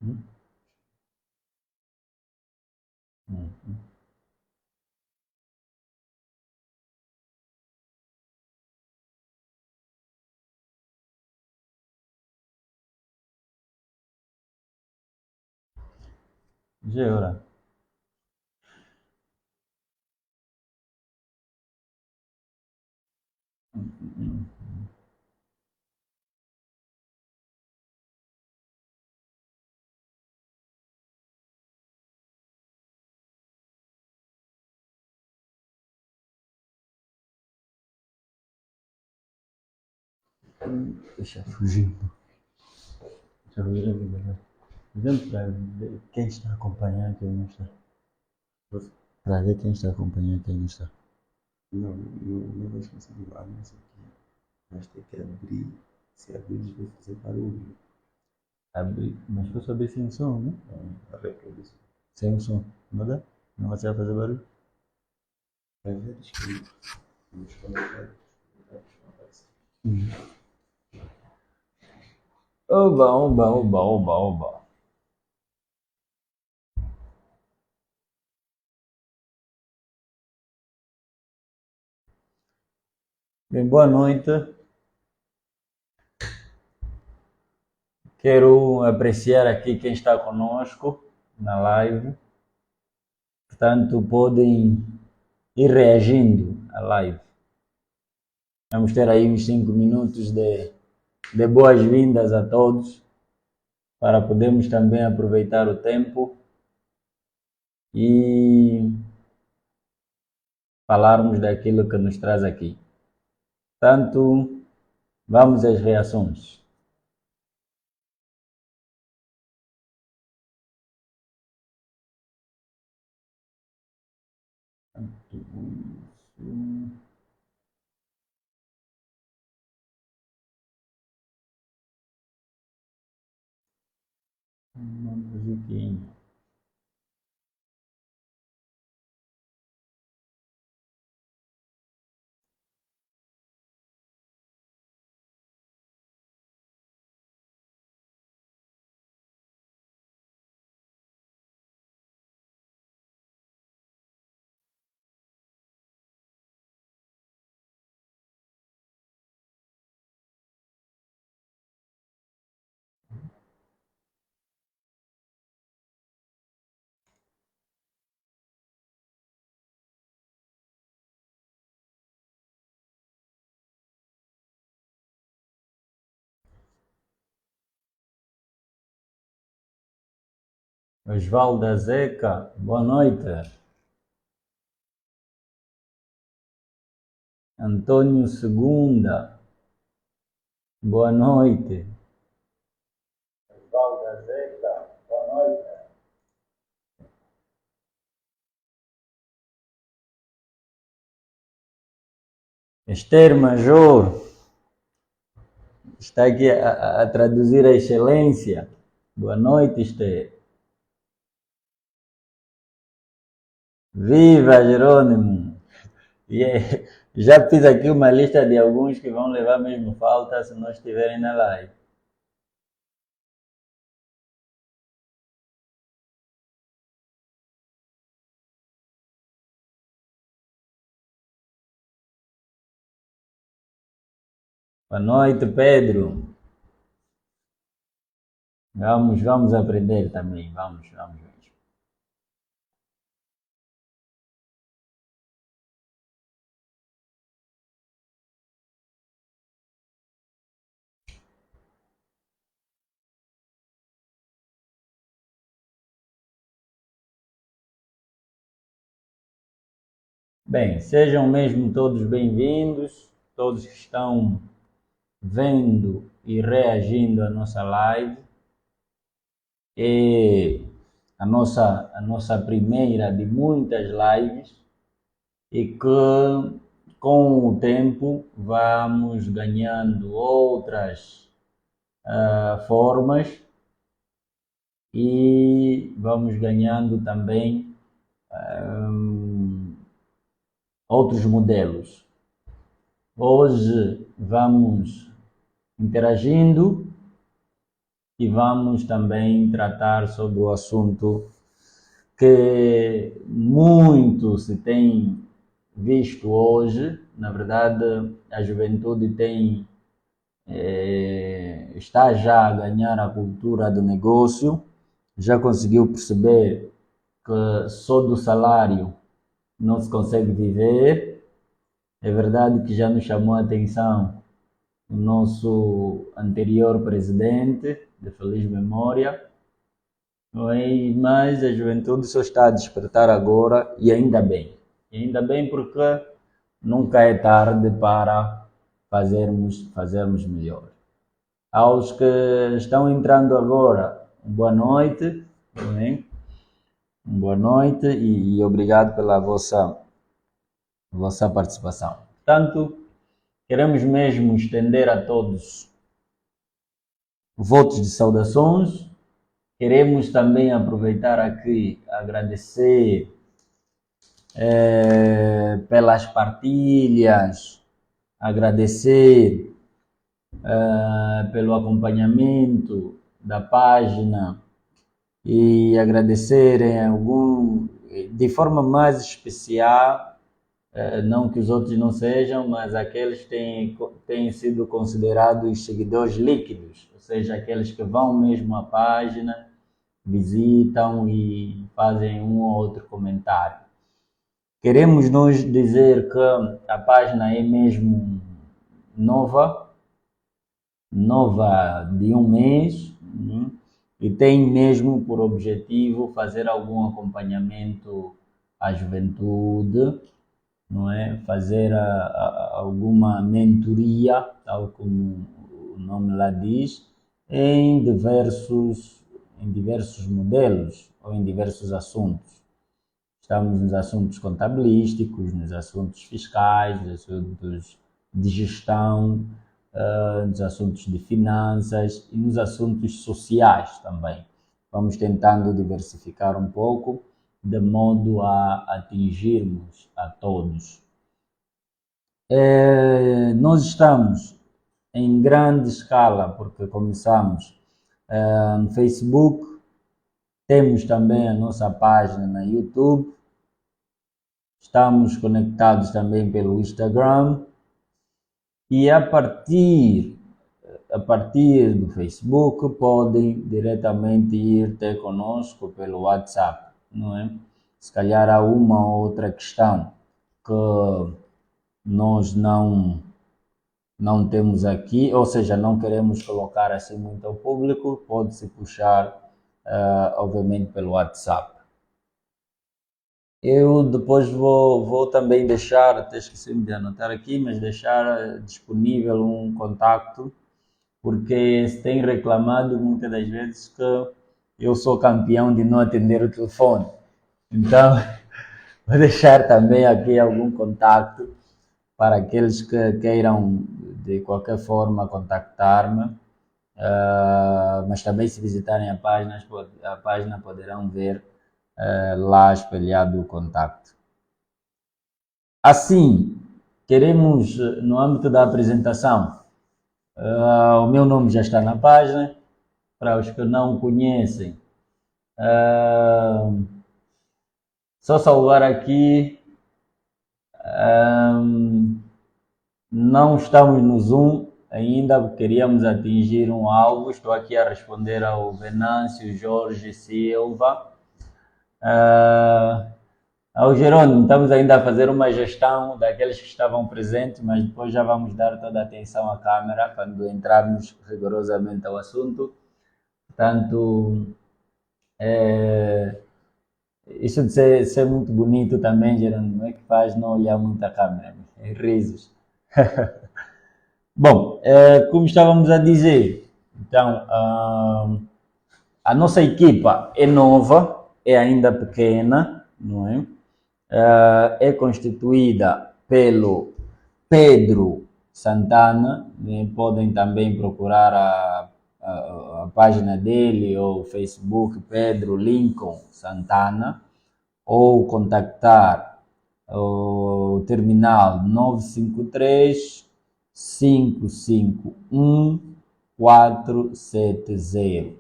Hum? Hum. Já é hora. Hum. Deixa fugir. Deixa fugir a vida. Exemplo, para ver quem está a acompanhar e quem não está. Para ver quem está a acompanhar e quem não está. Não vais conseguir lá, não sei o quê. Vais ter que abrir. Se abrires, vai fazer barulho. Abrir. Mas foi saber sem som, né? A reprodução. Sem som. Não dá? Não vai ser fazer barulho? Vai ver escrito nos comentários. Oba, oba, oba, oba, oba. Bem, boa noite. Quero apreciar aqui quem está conosco na live. Portanto, podem ir reagindo à live. Vamos ter aí uns 5 minutos de boas-vindas a todos, para podermos também aproveitar o tempo e falarmos daquilo que nos traz aqui. Portanto, vamos às reações. Uma musiquinha. Osvaldo Zeca, boa noite. Antônio Segunda, boa noite. Osvaldo Zeca, boa noite. Esther Major, está aqui a traduzir a excelência. Boa noite, Esther. Viva, Jerônimo! Já fiz aqui uma lista de alguns que vão levar mesmo falta se não estiverem na live. Boa noite, Pedro. Vamos aprender também. Vamos mesmo. Bem, sejam mesmo todos bem-vindos, todos que estão vendo e reagindo à nossa live. É a nossa primeira de muitas lives e que com o tempo vamos ganhando outras formas e vamos ganhando também outros modelos. Hoje vamos interagindo e vamos também tratar sobre o assunto que muito se tem visto hoje. Na verdade, a juventude está já a ganhar a cultura do negócio, já conseguiu perceber que só do salário não se consegue viver. É verdade que já nos chamou a atenção o nosso anterior presidente, de feliz memória, mas a juventude só está a despertar agora, e ainda bem. E ainda bem, porque nunca é tarde para fazermos melhor. Aos que estão entrando agora, boa noite, boa noite e obrigado pela vossa participação. Portanto, queremos mesmo estender a todos votos de saudações. Queremos também aproveitar aqui, agradecer pelas partilhas, agradecer pelo acompanhamento da página e agradecer de forma mais especial, não que os outros não sejam, mas aqueles que têm sido considerados seguidores líquidos, ou seja, aqueles que vão mesmo à página, visitam e fazem um ou outro comentário. Queremos nos dizer que a página é mesmo nova de um mês, e tem mesmo por objetivo fazer algum acompanhamento à juventude, não é? Fazer alguma mentoria, tal como o nome lá diz, em diversos modelos ou em diversos assuntos. Estamos nos assuntos contabilísticos, nos assuntos fiscais, nos assuntos de gestão, nos assuntos de finanças e nos assuntos sociais também. Vamos tentando diversificar um pouco, de modo a atingirmos a todos. Nós estamos em grande escala, porque começamos no Facebook, temos também a nossa página no YouTube, estamos conectados também pelo Instagram, e a partir do Facebook podem diretamente ir ter conosco pelo WhatsApp, não é? Se calhar há uma ou outra questão que nós não temos aqui, ou seja, não queremos colocar assim muito ao público, pode-se puxar, obviamente, pelo WhatsApp. Eu depois vou também deixar, até esqueci-me de anotar aqui, mas deixar disponível um contacto, porque se tem reclamado muitas das vezes que eu sou campeão de não atender o telefone. Então, vou deixar também aqui algum contacto para aqueles que queiram de qualquer forma contactar-me, mas também se visitarem a página poderão ver lá espelhado o contacto. Assim, queremos, no âmbito da apresentação, o meu nome já está na página. Para os que não conhecem, só salvar aqui, não estamos no Zoom ainda, queríamos atingir um alvo. Estou aqui a responder ao Venâncio Jorge Silva. Ao Jerônimo, estamos ainda a fazer uma gestão daqueles que estavam presentes, mas depois já vamos dar toda a atenção à câmera quando entrarmos rigorosamente ao assunto. Portanto, isso de ser muito bonito também, Jerônimo, é que faz não olhar muito a câmera, é risos. Bom, como estávamos a dizer, então, a nossa equipa é nova, é ainda pequena, não é? É constituída pelo Pedro Santana, né? Podem também procurar a página dele ou o Facebook Pedro Lincoln Santana, ou contactar o terminal 953 551 470.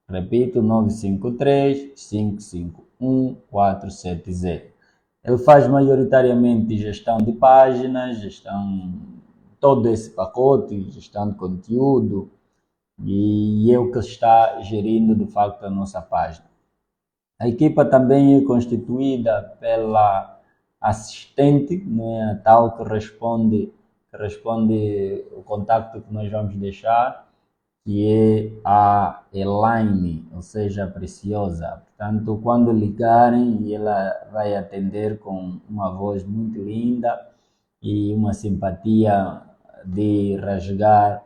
Repito, 953-551-470. Ele faz maioritariamente gestão de páginas, todo esse pacote, gestão de conteúdo, e eu que está gerindo de facto a nossa página. A equipa também é constituída pela assistente, né, a tal que responde o contacto que nós vamos deixar, que é a Elaine, ou seja, a Preciosa. Portanto, quando ligarem, ela vai atender com uma voz muito linda e uma simpatia de rasgar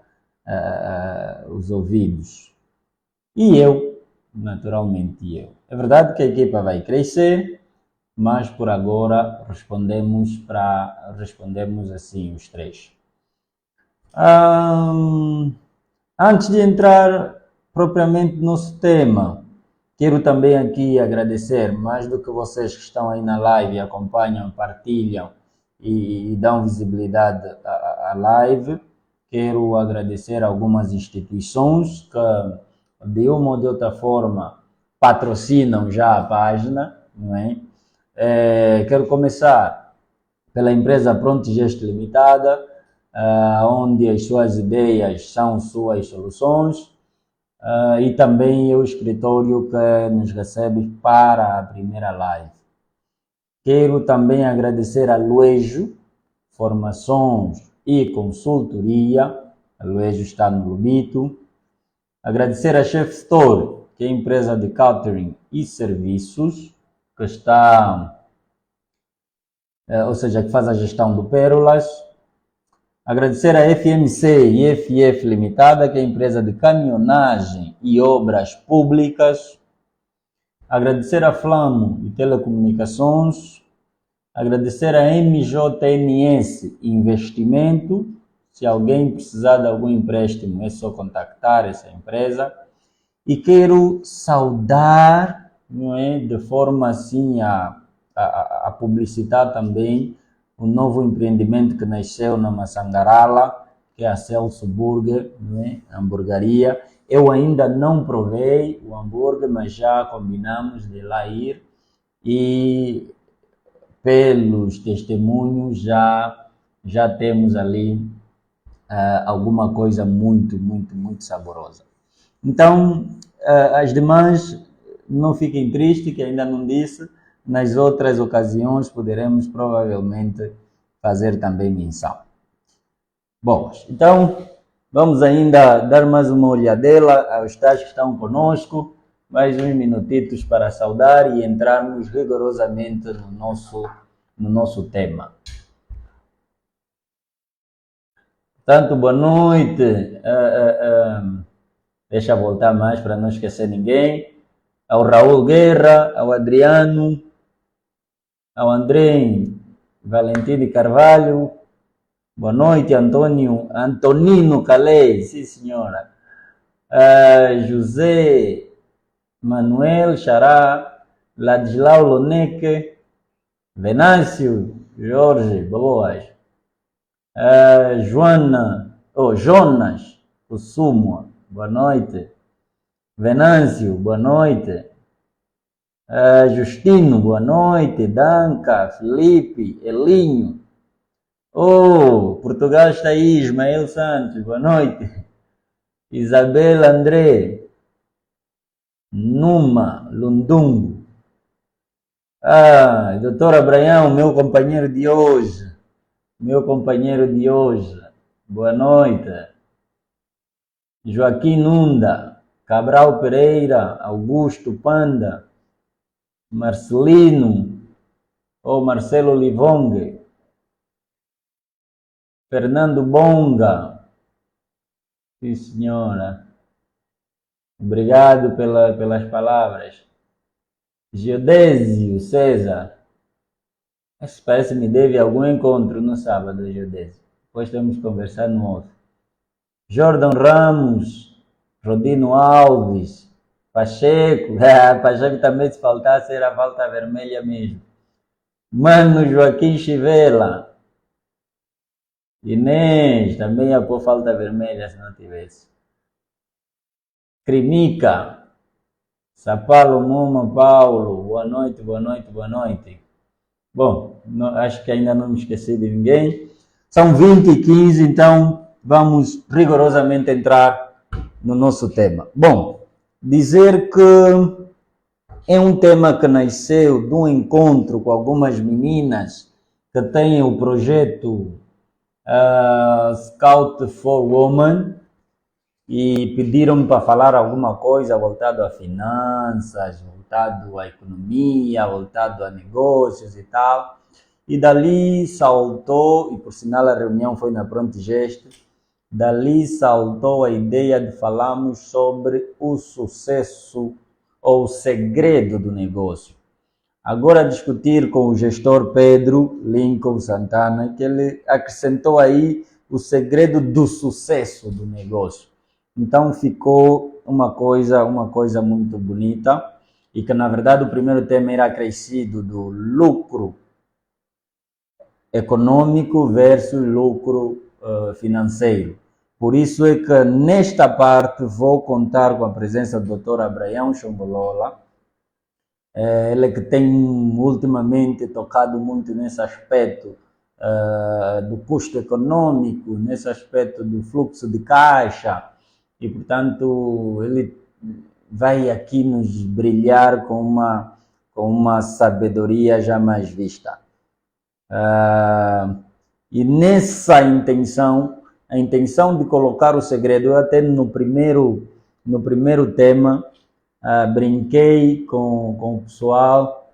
os ouvidos. E eu, naturalmente eu. É verdade que a equipa vai crescer, mas por agora respondemos assim os três. Antes de entrar propriamente no nosso tema, quero também aqui agradecer, mais do que vocês que estão aí na live, acompanham, partilham e dão visibilidade à live, quero agradecer algumas instituições que, de uma ou de outra forma, patrocinam já a página, não é? Quero começar pela empresa Pronto Gesto Limitada, onde as suas ideias são suas soluções, e também é o escritório que nos recebe para a primeira live. Quero também agradecer a Luejo, Formações e Consultoria. A Luejo está no Lubito. Agradecer a Chef Store, que é a empresa de catering e serviços, que está, ou seja, que faz a gestão do Pérolas. Agradecer a FMC e FF Limitada, que é a empresa de caminhonagem e obras públicas. Agradecer a Flamo e Telecomunicações. Agradecer a MJNS Investimento. Se alguém precisar de algum empréstimo, é só contactar essa empresa. E quero saudar, não é, de forma assim a publicitar também o novo empreendimento que nasceu na Massangarala, que é a Celso Burger, né? A hamburgueria. Eu ainda não provei o hambúrguer, mas já combinamos de lá ir e pelos testemunhos já temos ali alguma coisa muito saborosa. Então, as demais, não fiquem tristes, que ainda não disse. Nas outras ocasiões poderemos provavelmente fazer também menção. Bom, então vamos ainda dar mais uma olhadela aos tais que estão conosco, mais uns minutitos para saudar e entrarmos rigorosamente no nosso tema. Portanto, boa noite. Deixa eu voltar mais para não esquecer ninguém. Ao Raul Guerra, ao Adriano, ao André Valentim de Carvalho, boa noite, Antonino Calei, sim senhora, José Manuel Xará, Ladislau Loneque, Venâncio Jorge, boas, Jonas Osumua, boa noite, Venâncio, boa noite, Justino, boa noite, Danca, Felipe, Elinho, Portugal está aí, Ismael Santos, boa noite, Isabel André, Numa, Lundungo, Doutor Abraão, meu companheiro de hoje, boa noite, Joaquim Nunda, Cabral Pereira, Augusto Panda, Marcelino, Marcelo Livongue, Fernando Bonga, sim senhora, obrigado pelas palavras, Geodésio César, parece que me deve algum encontro no sábado, Geodésio, depois temos que conversar no outro, Jordan Ramos, Rodino Alves, Pacheco, Pacheco também se faltasse era falta vermelha mesmo. Mano Joaquim Chivela, Inês, também ia pôr falta vermelha se não tivesse. Crimica, Sapalo, Moma, Paulo, boa noite, boa noite, boa noite. Bom, acho que ainda não me esqueci de ninguém. São 20h15, então vamos rigorosamente entrar no nosso tema. Bom, dizer que é um tema que nasceu de um encontro com algumas meninas que têm o projeto Scout for Women e pediram-me para falar alguma coisa voltado a finanças, voltado à economia, voltado a negócios e tal. E dali saltou, e por sinal a reunião foi na Prontigest, dali saltou a ideia de falarmos sobre o sucesso ou o segredo do negócio. Agora discutir com o gestor Pedro Lincoln Santana, que ele acrescentou aí o segredo do sucesso do negócio. Então ficou uma coisa muito bonita e que na verdade o primeiro tema era acrescido do lucro econômico versus lucro financeiro. Por isso é que nesta parte vou contar com a presença do Dr. Abraham Chombolola, ele que tem ultimamente tocado muito nesse aspecto do custo econômico, nesse aspecto do fluxo de caixa, e portanto ele vai aqui nos brilhar com uma sabedoria jamais vista. E nessa intenção, a intenção de colocar o segredo, eu até no primeiro tema brinquei com o pessoal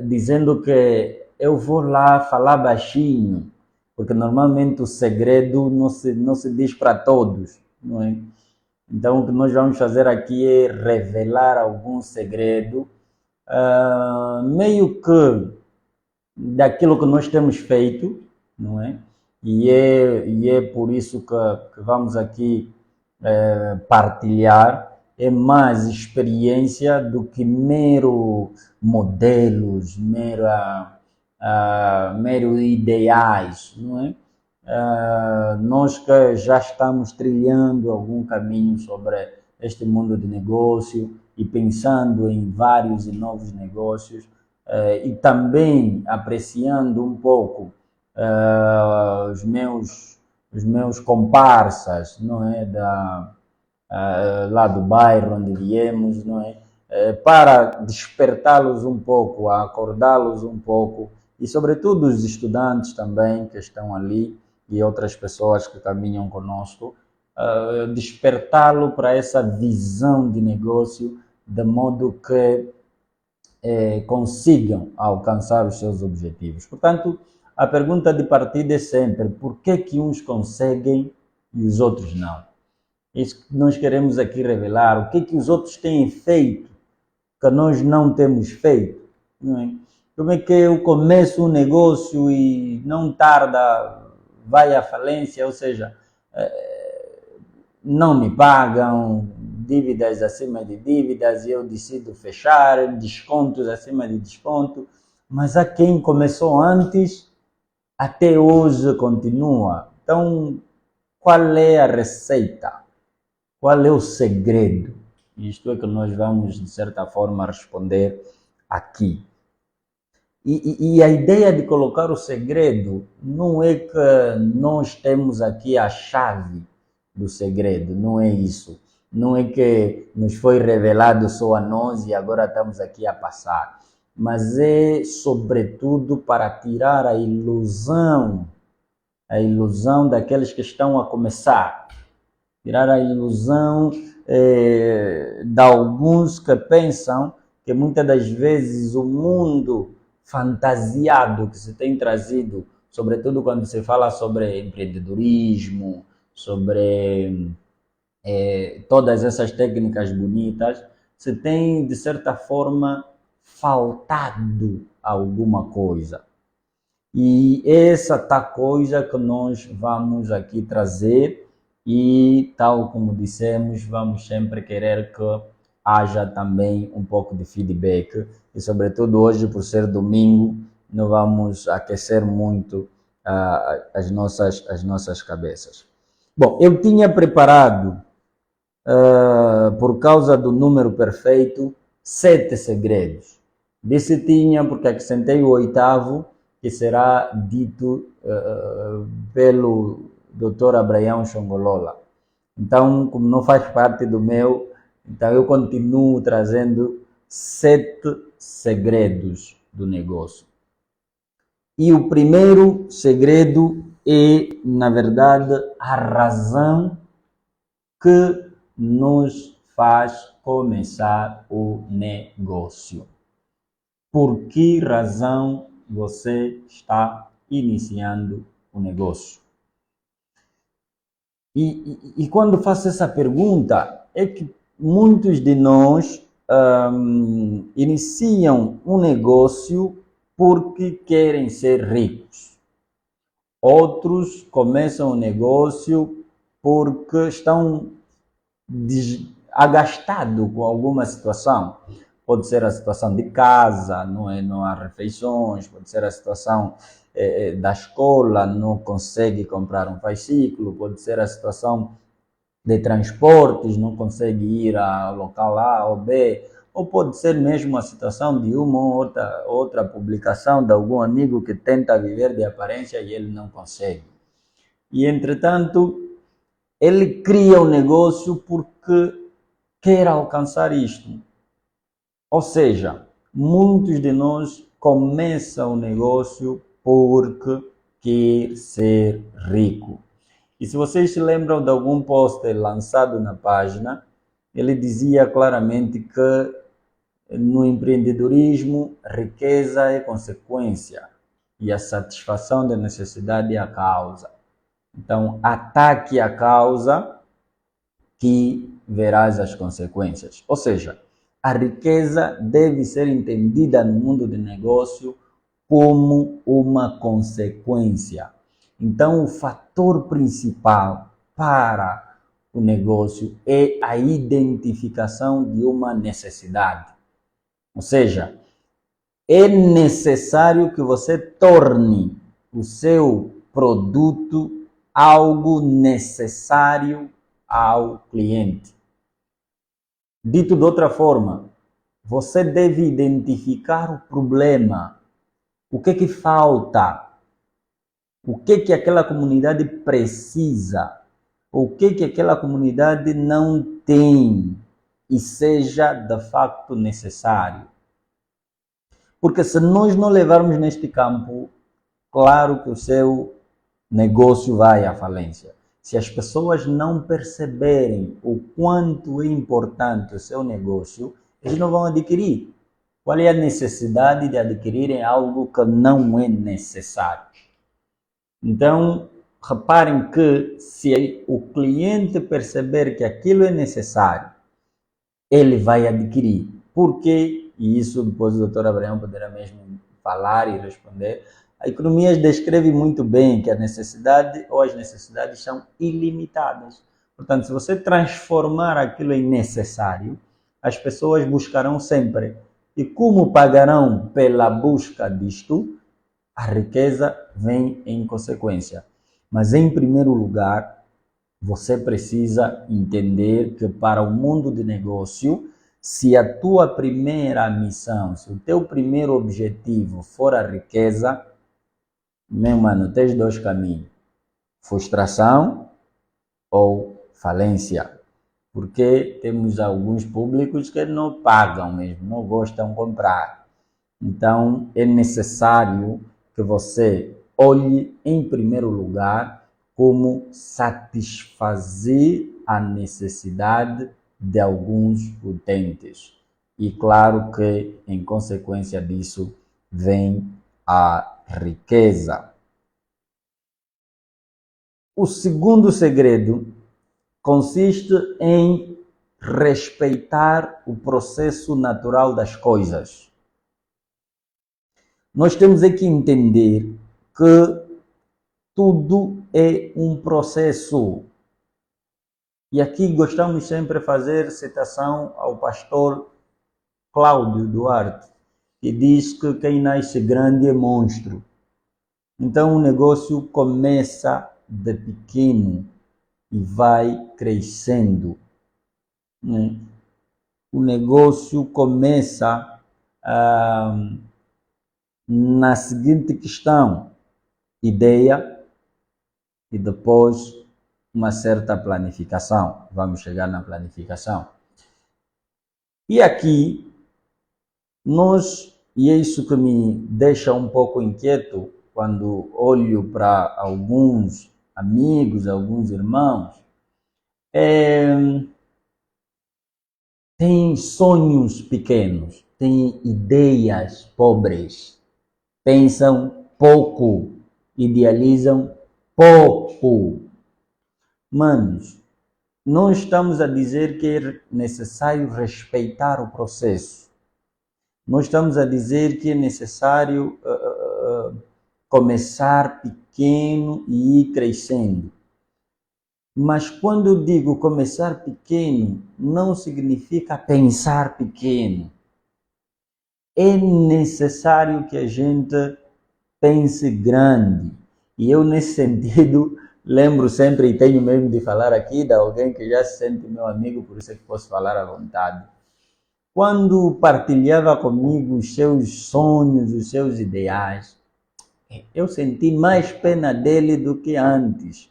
dizendo que eu vou lá falar baixinho, porque normalmente o segredo não se diz para todos, não é? Então o que nós vamos fazer aqui é revelar algum segredo, meio que daquilo que nós temos feito, não é? E é por isso que vamos aqui partilhar. É mais experiência do que mero modelos, mero ideais, não é? Nós que já estamos trilhando algum caminho sobre este mundo de negócio e pensando em vários e novos negócios, e também apreciando um pouco os meus comparsas, não é, lá do bairro onde viemos, não é, para despertá-los um pouco, acordá-los um pouco, e sobretudo os estudantes também que estão ali e outras pessoas que caminham conosco, despertá-lo para essa visão de negócio, de modo que consigam alcançar os seus objetivos. Portanto, a pergunta de partida é sempre: por que uns conseguem e os outros não? Isso que nós queremos aqui revelar. O que os outros têm feito que nós não temos feito? Não é? Como é que eu começo um negócio e não tarda, vai à falência, ou seja, não me pagam, dívidas acima de dívidas, e eu decido fechar, descontos acima de desconto, mas há quem começou antes, até hoje continua. Então, qual é a receita? Qual é o segredo? Isto é que nós vamos, de certa forma, responder aqui. E a ideia de colocar o segredo não é que nós temos aqui a chave do segredo, não é isso. Não é que nos foi revelado só a nós e agora estamos aqui a passar. Mas é, sobretudo, para tirar a ilusão daqueles que estão a começar. Tirar a ilusão de alguns que pensam que muitas das vezes o mundo fantasiado que se tem trazido, sobretudo quando se fala sobre empreendedorismo, sobre todas essas técnicas bonitas, se tem, de certa forma, faltado alguma coisa. E essa tal coisa que nós vamos aqui trazer, e tal como dissemos, vamos sempre querer que haja também um pouco de feedback, e sobretudo hoje, por ser domingo, não vamos aquecer muito as nossas cabeças. Bom, eu tinha preparado por causa do número perfeito, 7 segredos. Disse tinha porque acrescentei o 8º, que será dito pelo Dr. Abraham Chongolola. Então, como não faz parte do meu, então eu continuo trazendo 7 segredos do negócio. E o primeiro segredo é, na verdade, a razão que nos faz começar o negócio. Por que razão você está iniciando o negócio? E quando faço essa pergunta, é que muitos de nós iniciam um negócio porque querem ser ricos. Outros começam o negócio porque estão agastados com alguma situação. Pode ser a situação de casa, não há refeições, pode ser a situação da escola, não consegue comprar um fascículo, pode ser a situação de transportes, não consegue ir ao local A ou B, ou pode ser mesmo a situação de uma ou outra publicação de algum amigo que tenta viver de aparência e ele não consegue. E, entretanto, ele cria um negócio porque quer alcançar isto. Ou seja, muitos de nós começam o negócio porque quer ser rico. E se vocês se lembram de algum post lançado na página, ele dizia claramente que no empreendedorismo, riqueza é consequência e a satisfação da necessidade é a causa. Então, ataque a causa que verás as consequências. Ou seja, a riqueza deve ser entendida no mundo de negócio como uma consequência. Então, o fator principal para o negócio é a identificação de uma necessidade. Ou seja, é necessário que você torne o seu produto algo necessário ao cliente. Dito de outra forma, você deve identificar o problema, o que falta, o que aquela comunidade precisa, o que aquela comunidade não tem e seja de facto necessário. Porque se nós não levarmos neste campo, claro que o seu negócio vai à falência. Se as pessoas não perceberem o quanto é importante o seu negócio, eles não vão adquirir. Qual é a necessidade de adquirirem algo que não é necessário? Então, reparem que se o cliente perceber que aquilo é necessário, ele vai adquirir. Por quê? E isso depois o Dr. Abraham poderá mesmo falar e responder. A economia descreve muito bem que a necessidade ou as necessidades são ilimitadas. Portanto, se você transformar aquilo em necessário, as pessoas buscarão sempre. E como pagarão pela busca disto, a riqueza vem em consequência. Mas, em primeiro lugar, você precisa entender que para o mundo de negócio, se a tua primeira missão, se o teu primeiro objetivo for a riqueza, meu mano, tens 2 caminhos: frustração ou falência. Porque temos alguns públicos que não pagam mesmo, não gostam de comprar. Então, é necessário que você olhe, em primeiro lugar, como satisfazer a necessidade de alguns utentes. E claro que, em consequência disso, vem a riqueza. O segundo segredo consiste em respeitar o processo natural das coisas. Nós temos que entender que tudo é um processo. E aqui gostamos sempre de fazer citação ao pastor Cláudio Duarte, que diz que quem nasce grande é monstro. Então o negócio começa de pequeno e vai crescendo. né? O negócio começa na seguinte questão: ideia e depois uma certa planificação. Vamos chegar na planificação. E aqui, e é isso que me deixa um pouco inquieto quando olho para alguns amigos, alguns irmãos, têm sonhos pequenos, têm ideias pobres, pensam pouco, idealizam pouco. Manos, não estamos a dizer que é necessário respeitar o processo. Não estamos a dizer que é necessário começar pequeno e ir crescendo. Mas quando eu digo começar pequeno, não significa pensar pequeno. É necessário que a gente pense grande. E eu, nesse sentido, lembro sempre e tenho mesmo de falar aqui de alguém que já se sente meu amigo, por isso é que posso falar à vontade. Quando partilhava comigo os seus sonhos, os seus ideais, eu senti mais pena dele do que antes,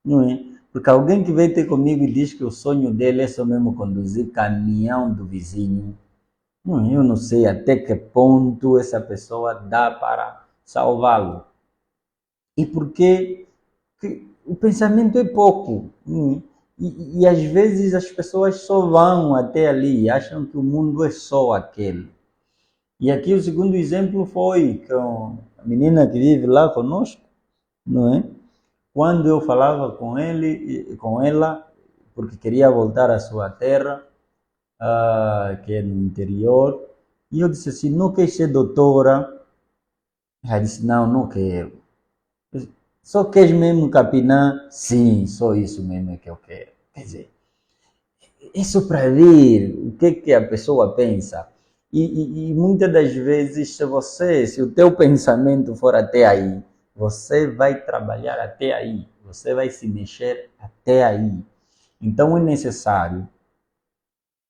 não é? Porque alguém que vem ter comigo e diz que o sonho dele é só mesmo conduzir caminhão do vizinho, eu não sei até que ponto essa pessoa dá para salvá-lo. E porque o pensamento é pouco. E às vezes as pessoas só vão até ali e acham que o mundo é só aquele. E aqui o segundo exemplo foi com a menina que vive lá conosco, não é? Quando eu falava com ela, porque queria voltar à sua terra, que é no interior, e eu disse assim: não quer ser doutora? Ela disse: não quero. Só queres mesmo capinar? Sim, só isso mesmo é que eu quero. Quer dizer, isso para ver o que a pessoa pensa. E muitas das vezes, se o teu pensamento for até aí, você vai trabalhar até aí, você vai se mexer até aí. Então é necessário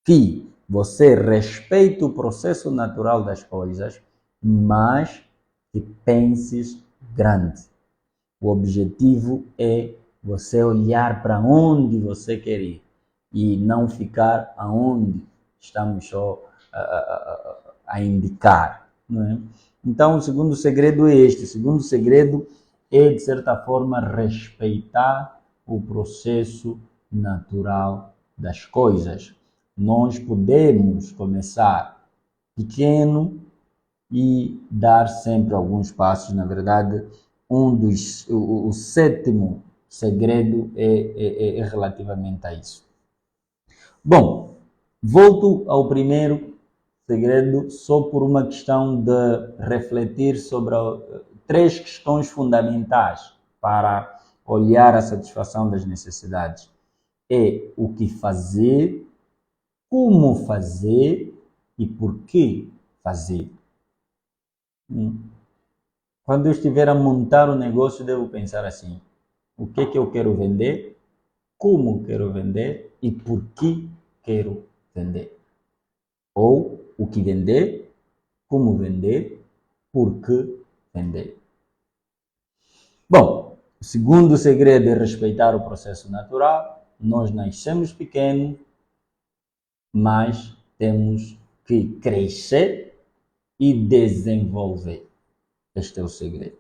que você respeite o processo natural das coisas, mas que penses grande. O objetivo é você olhar para onde você quer ir e não ficar aonde estamos só a indicar. Não é? Então, o segundo segredo é este. O segundo segredo é, de certa forma, respeitar o processo natural das coisas. Nós podemos começar pequeno e dar sempre alguns passos. Na verdade, o sétimo segredo é relativamente a isso. Bom, volto ao primeiro segredo só por uma questão de refletir sobre 3 questões fundamentais para olhar a satisfação das necessidades. É o que fazer, como fazer e por que fazer. Quando eu estiver a montar um negócio, devo pensar assim: o que eu quero vender, como quero vender e por que quero vender. Ou o que vender, como vender, por que vender. Bom, o segundo segredo é respeitar o processo natural. Nós nascemos pequenos, mas temos que crescer e desenvolver. Este é o segredo.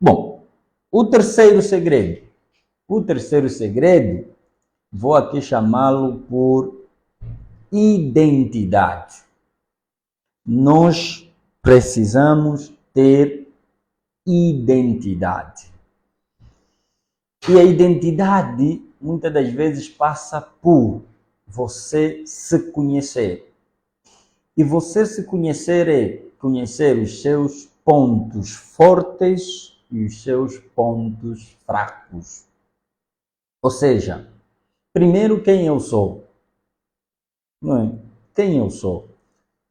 Bom, o terceiro segredo, vou aqui chamá-lo por identidade. Nós precisamos ter identidade. E a identidade, muitas das vezes, passa por você se conhecer. E você se conhecer é conhecer os seus pontos fortes e os seus pontos fracos. Ou seja, primeiro, quem eu sou? Não é? Quem eu sou?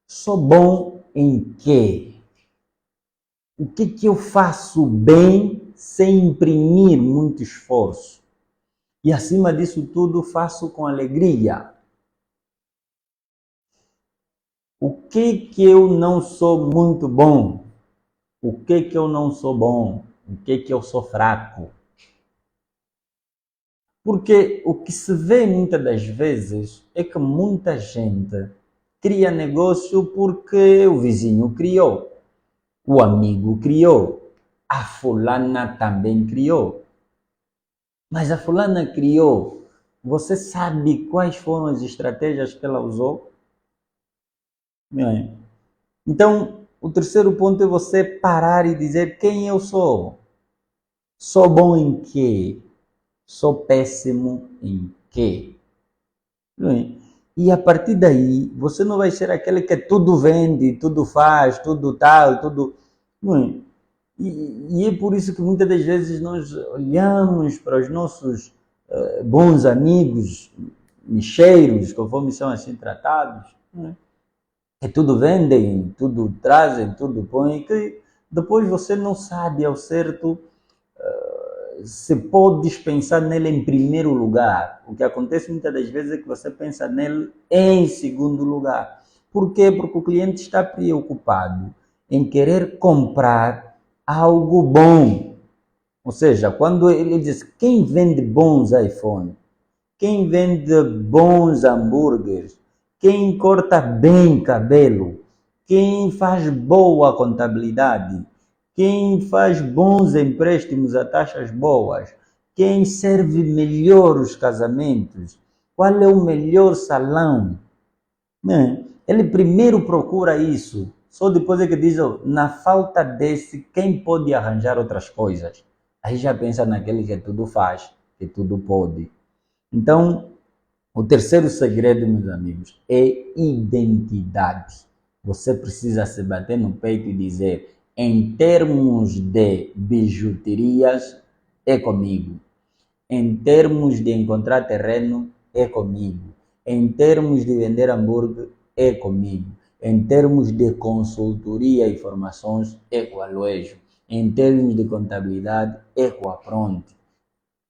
Sou bom em quê? O que eu faço bem sem imprimir muito esforço? E acima disso tudo, faço com alegria. O que eu não sou muito bom? O que eu não sou bom? O que eu sou fraco? Porque o que se vê muitas das vezes é que muita gente cria negócio porque o vizinho criou, o amigo criou, a fulana também criou. Mas a fulana criou, você sabe quais foram as estratégias que ela usou? Bem, então, o terceiro ponto é você parar e dizer quem eu sou. Sou bom em quê? Sou péssimo em quê? Bem, e a partir daí, você não vai ser aquele que tudo vende, tudo faz, tudo tal, tudo. Bem, e é por isso que muitas das vezes nós olhamos para os nossos bons amigos, micheiros, conforme são assim tratados, né? Que tudo vendem, tudo trazem, tudo põem, que depois você não sabe ao certo se pode dispensar nele em primeiro lugar. O que acontece muitas das vezes é que você pensa nele em segundo lugar. Por quê? Porque o cliente está preocupado em querer comprar algo bom. Ou seja, quando ele diz quem vende bons iPhones, quem vende bons hambúrgueres, quem corta bem cabelo, quem faz boa contabilidade, quem faz bons empréstimos a taxas boas, quem serve melhor os casamentos, qual é o melhor salão. Ele primeiro procura isso, só depois é que diz, oh, na falta desse, quem pode arranjar outras coisas? Aí já pensa naquele que tudo faz, que tudo pode. Então, o terceiro segredo, meus amigos, é identidade. Você precisa se bater no peito e dizer, em termos de bijuterias, é comigo. Em termos de encontrar terreno, é comigo. Em termos de vender hambúrguer, é comigo. Em termos de consultoria e formações, é com a Luejo. Em termos de contabilidade, é com a Pronto.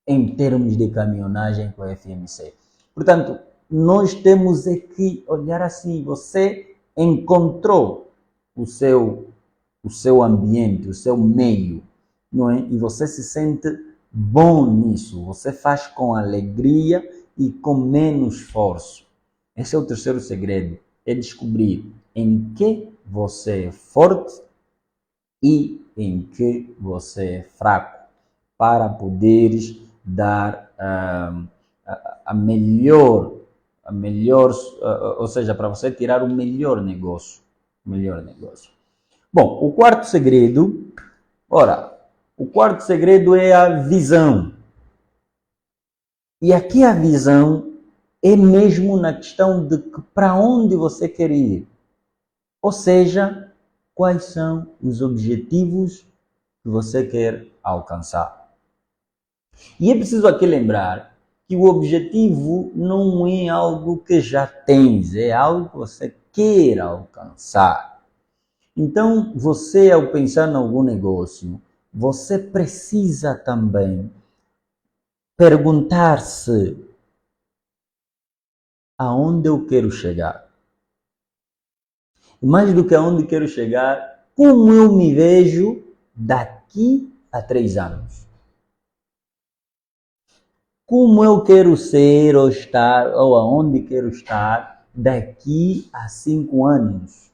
Em termos de caminhonagem, com a FMC. Portanto, nós temos que olhar assim, você encontrou o seu ambiente, o seu meio, não é? E você se sente bom nisso, você faz com alegria e com menos esforço. Esse é o terceiro segredo, é descobrir em que você é forte e em que você é fraco, para poderes dar a melhor, ou seja, para você tirar o melhor negócio. Bom, o quarto segredo é a visão. E aqui a visão é mesmo na questão de para onde você quer ir. Ou seja, quais são os objetivos que você quer alcançar. E é preciso aqui lembrar que o objetivo não é algo que já tens, é algo que você quer alcançar. Então, você, ao pensar em algum negócio, você precisa também perguntar-se aonde eu quero chegar. E mais do que aonde quero chegar, como eu me vejo daqui a 3 anos. Como eu quero ser ou estar, ou aonde quero estar daqui a 5 anos.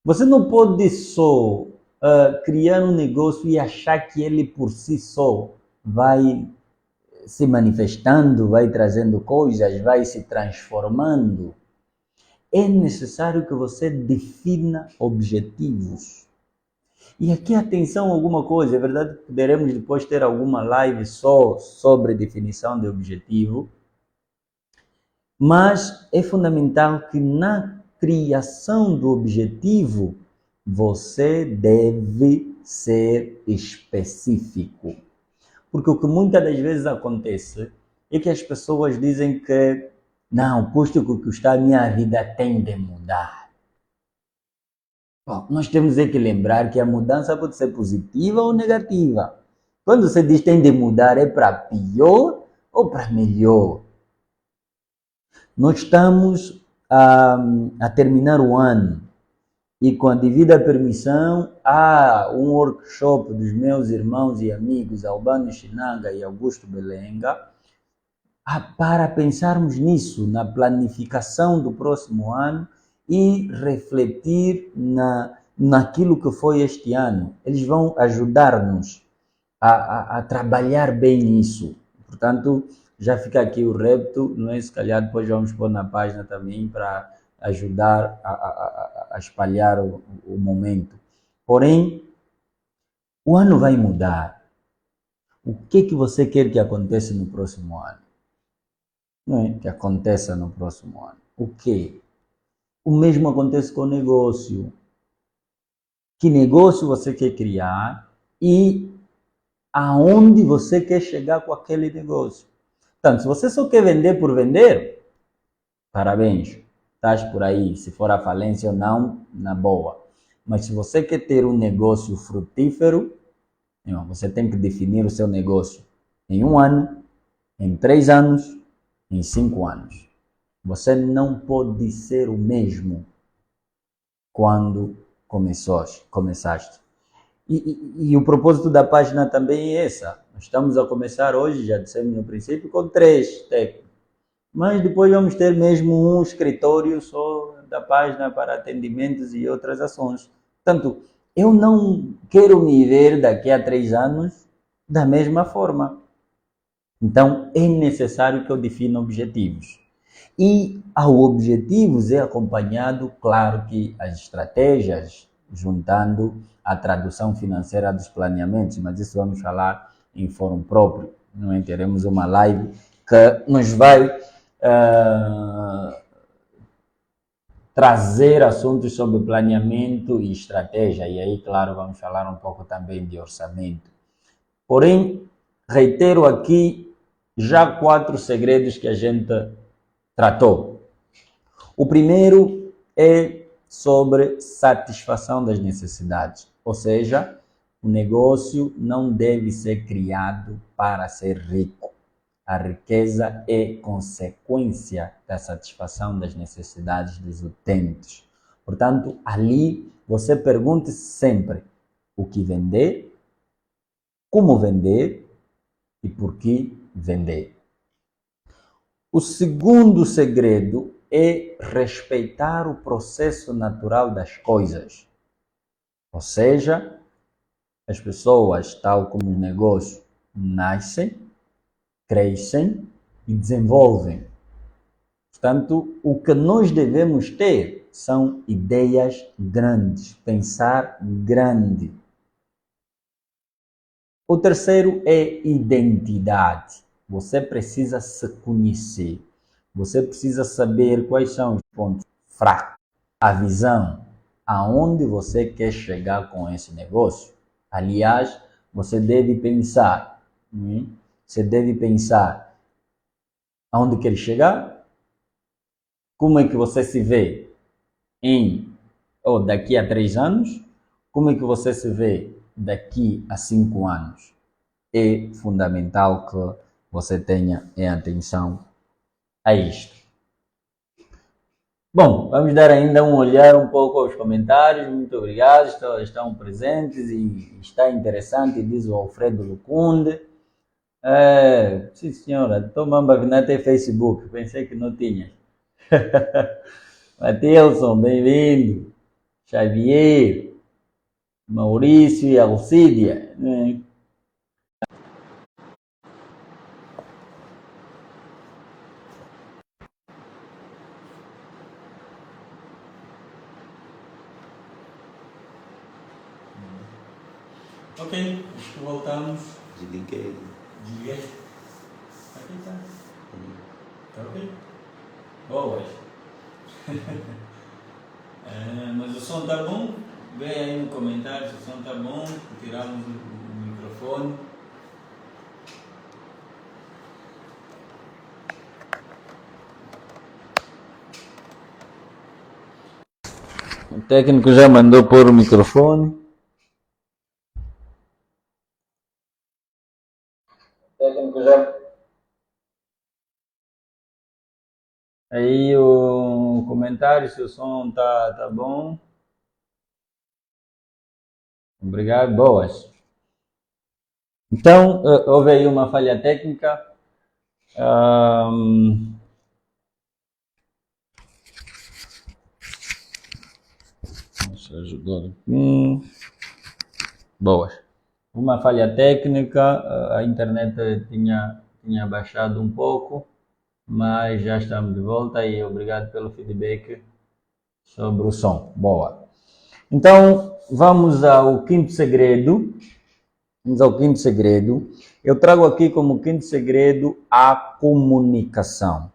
Você não pode só criar um negócio e achar que ele por si só vai se manifestando, vai trazendo coisas, vai se transformando. É necessário que você defina objetivos. E aqui atenção a alguma coisa, é verdade que poderemos depois ter alguma live só sobre definição de objetivo, mas é fundamental que na criação do objetivo você deve ser específico. Porque o que muitas das vezes acontece é que as pessoas dizem que não, custe o que custar, a minha vida tem de mudar. Bom, nós temos que lembrar que a mudança pode ser positiva ou negativa. Quando você diz tem de mudar, é para pior ou para melhor? Nós estamos a terminar o ano e com a devida permissão, há um workshop dos meus irmãos e amigos Albano Chinanga e Augusto Belenga para pensarmos nisso, na planificação do próximo ano e refletir naquilo que foi este ano. Eles vão ajudar-nos a trabalhar bem isso. Portanto, já fica aqui o repto, não é? Se calhar depois vamos pôr na página também para ajudar a espalhar o momento. Porém, o ano vai mudar. O que você quer que aconteça no próximo ano? Não é? Que aconteça no próximo ano. O quê? O mesmo acontece com o negócio. Que negócio você quer criar e aonde você quer chegar com aquele negócio. Portanto, se você só quer vender por vender, parabéns, estás por aí. Se for a falência ou não, na boa. Mas se você quer ter um negócio frutífero, você tem que definir o seu negócio em 1 ano, em 3 anos, em 5 anos. Você não pode ser o mesmo quando começaste. E o propósito da página também é essa. Nós estamos a começar hoje, já dissemos no princípio, com 3 técnicos. Mas depois vamos ter mesmo um escritório só da página para atendimentos e outras ações. Portanto, eu não quero me ver daqui a 3 anos da mesma forma. Então, é necessário que eu defina objetivos. E ao objetivos é acompanhado, claro que as estratégias, juntando a tradução financeira dos planeamentos, mas isso vamos falar em fórum próprio. Não é? Teremos uma live que nos vai trazer assuntos sobre planeamento e estratégia, e aí, claro, vamos falar um pouco também de orçamento. Porém, reitero aqui já 4 segredos que a gente tratou. O primeiro é sobre satisfação das necessidades, ou seja, o negócio não deve ser criado para ser rico. A riqueza é consequência da satisfação das necessidades dos utentes. Portanto, ali você pergunte sempre o que vender, como vender e por que vender. O segundo segredo é respeitar o processo natural das coisas. Ou seja, as pessoas, tal como os negócios, nascem, crescem e desenvolvem. Portanto, o que nós devemos ter são ideias grandes, pensar grande. O terceiro é identidade. Você precisa se conhecer. Você precisa saber quais são os pontos fracos, a visão, aonde você quer chegar com esse negócio. Aliás, você deve pensar, aonde quer chegar, como é que você se vê daqui a 3 anos, como é que você se vê daqui a 5 anos. É fundamental que você tenha atenção a isto. Bom, vamos dar ainda um olhar um pouco aos comentários. Muito obrigado, estão presentes e está interessante, diz o Alfredo Lucunde. Sim senhora, Tomamba Vinata tem Facebook, pensei que não tinha. Matilson, bem-vindo. Xavier, Maurício e Alcídia. Ok, acho que voltamos. Desliguei. Desliguei. Aqui está. Está ok? Boas. Mas o som está bom? Vê aí no comentário se o som está bom. Tiramos o microfone. O técnico já mandou pôr o microfone. Aí o comentário se o som tá bom. Obrigado, boas. Então, houve aí uma falha técnica. Deixa eu ajudar aqui. Boas. Uma falha técnica, a internet tinha baixado um pouco, mas já estamos de volta e obrigado pelo feedback sobre o som. Boa. Então, vamos ao quinto segredo. Eu trago aqui como quinto segredo a comunicação.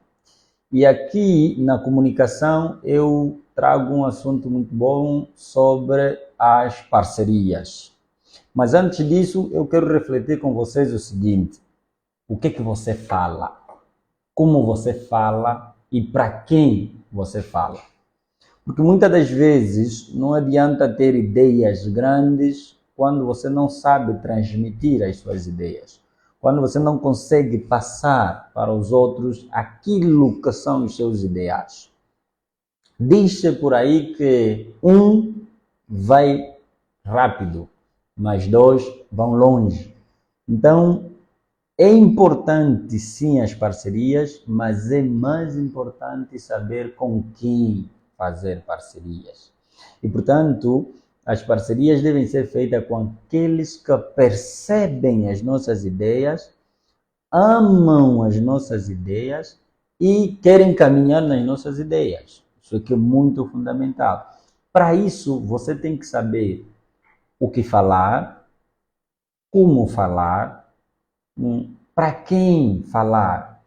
E aqui na comunicação eu trago um assunto muito bom sobre as parcerias. Mas antes disso, eu quero refletir com vocês o seguinte: o que você fala? Como você fala e para quem você fala? Porque muitas das vezes não adianta ter ideias grandes quando você não sabe transmitir as suas ideias. Quando você não consegue passar para os outros aquilo que são os seus ideais. Diz-se por aí que um vai rápido, mas dois vão longe. Então, é importante sim as parcerias, mas é mais importante saber com quem fazer parcerias. E, portanto, as parcerias devem ser feitas com aqueles que percebem as nossas ideias, amam as nossas ideias e querem caminhar nas nossas ideias. Isso aqui é muito fundamental. Para isso, você tem que saber o que falar, como falar, para quem falar.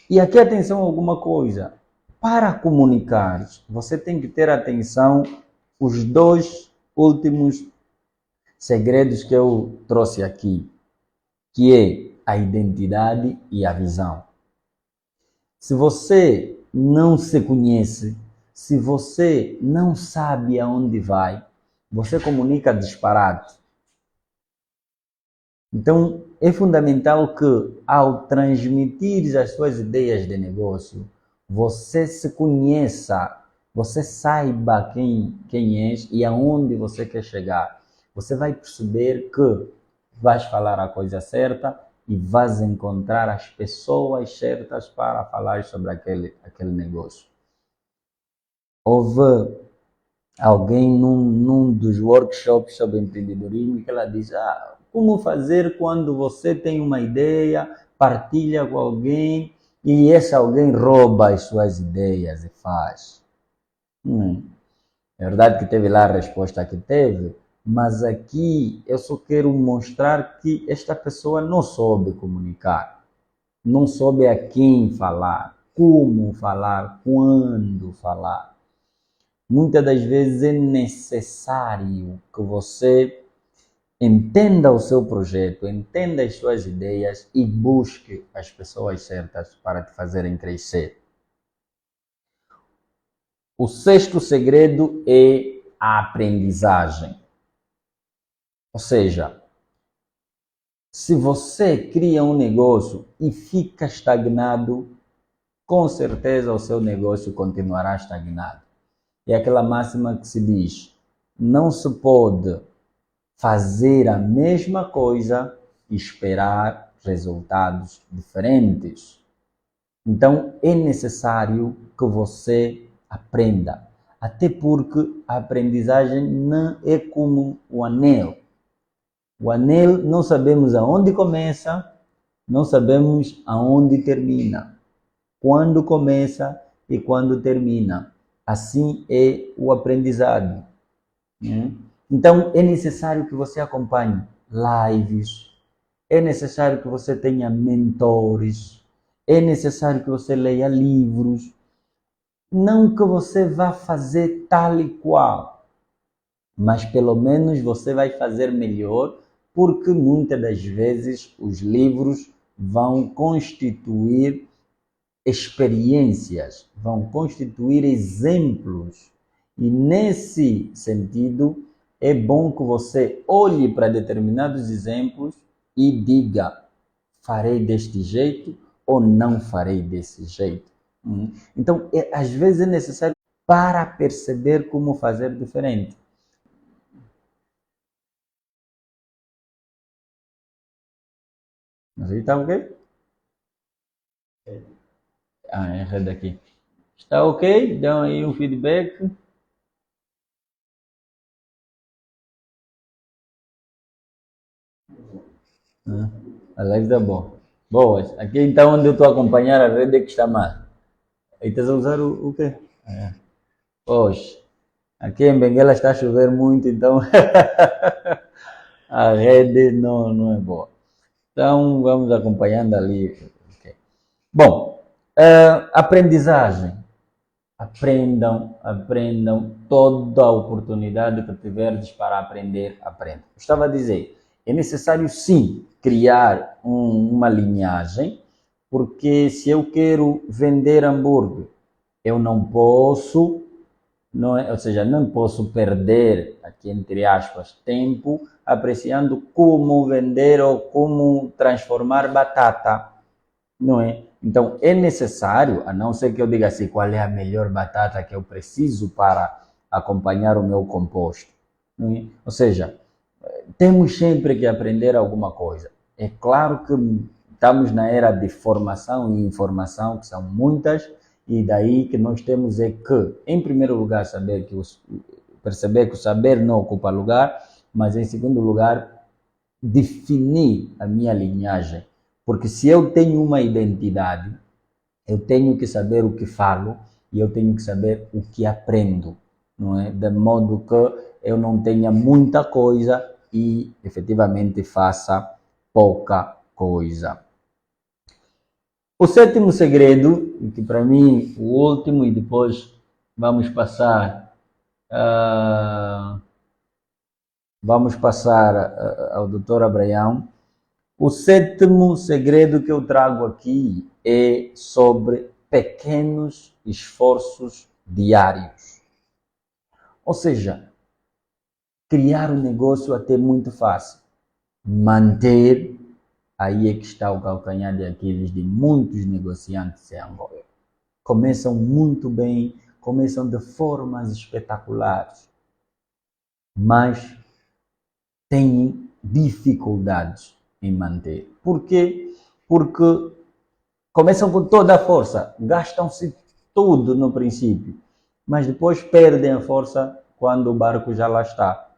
E aqui atenção a alguma coisa. Para comunicar, você tem que ter atenção os dois últimos segredos que eu trouxe aqui, que é a identidade e a visão. Se você não se conhece, se você não sabe aonde vai, você comunica disparate. Então, é fundamental que, ao transmitir as suas ideias de negócio, você se conheça, você saiba quem és e aonde você quer chegar. Você vai perceber que vais falar a coisa certa e vais encontrar as pessoas certas para falar sobre aquele negócio. Houve alguém num dos workshops sobre empreendedorismo que ela diz: como fazer quando você tem uma ideia, partilha com alguém e esse alguém rouba as suas ideias e faz? É verdade que teve lá a resposta que teve, mas aqui eu só quero mostrar que esta pessoa não soube comunicar, não soube a quem falar, como falar, quando falar. Muitas das vezes é necessário que você entenda o seu projeto, entenda as suas ideias e busque as pessoas certas para te fazerem crescer. O sexto segredo é a aprendizagem. Ou seja, se você cria um negócio e fica estagnado, com certeza o seu negócio continuará estagnado. É aquela máxima que se diz: não se pode fazer a mesma coisa e esperar resultados diferentes. Então, é necessário que você aprenda. Até porque a aprendizagem não é como o anel. O anel não sabemos aonde começa, não sabemos aonde termina. Quando começa e quando termina. Assim é o aprendizado. Então, é necessário que você acompanhe lives, é necessário que você tenha mentores, é necessário que você leia livros. Não que você vá fazer tal e qual, mas pelo menos você vai fazer melhor, porque muitas das vezes os livros vão constituir experiências, vão constituir exemplos. E nesse sentido, é bom que você olhe para determinados exemplos e diga: farei deste jeito ou não farei desse jeito. Então, às vezes é necessário para perceber como fazer diferente. Mas aí está ok? É rede aqui. Está ok? Dão aí um feedback. A live está boa. Boas. Aqui então onde eu estou a acompanhar a rede é que está mal. Aí estás a usar o quê? Pois. Aqui em Benguela está a chover muito, então a rede não é boa. Então vamos acompanhando ali. Okay. Bom, aprendizagem. Aprendam toda a oportunidade que tiverdes para aprender, aprenda. Eu estava a dizer, é necessário sim criar uma linhagem, porque se eu quero vender hambúrguer, eu não posso, ou seja, não posso perder, aqui entre aspas, tempo apreciando como vender ou como transformar batata, não é? Então, é necessário, a não ser que eu diga assim, qual é a melhor batata que eu preciso para acompanhar o meu composto. Não é? Ou seja, temos sempre que aprender alguma coisa. É claro que estamos na era de formação e informação, que são muitas, e daí que nós temos é que, em primeiro lugar, perceber que o saber não ocupa lugar, mas em segundo lugar, definir a minha linhagem. Porque se eu tenho uma identidade, eu tenho que saber o que falo e eu tenho que saber o que aprendo, não é? De modo que eu não tenha muita coisa e efetivamente faça pouca coisa. O sétimo segredo, e que para mim o último, e depois vamos passar ao Dr. Abraão. O sétimo segredo que eu trago aqui é sobre pequenos esforços diários. Ou seja, criar um negócio até muito fácil. Manter, aí é que está o calcanhar de Aquiles de muitos negociantes em Angola. Começam muito bem, começam de formas espetaculares, mas têm dificuldades em manter. Por quê? Porque começam com toda a força, gastam-se tudo no princípio, mas depois perdem a força quando o barco já lá está.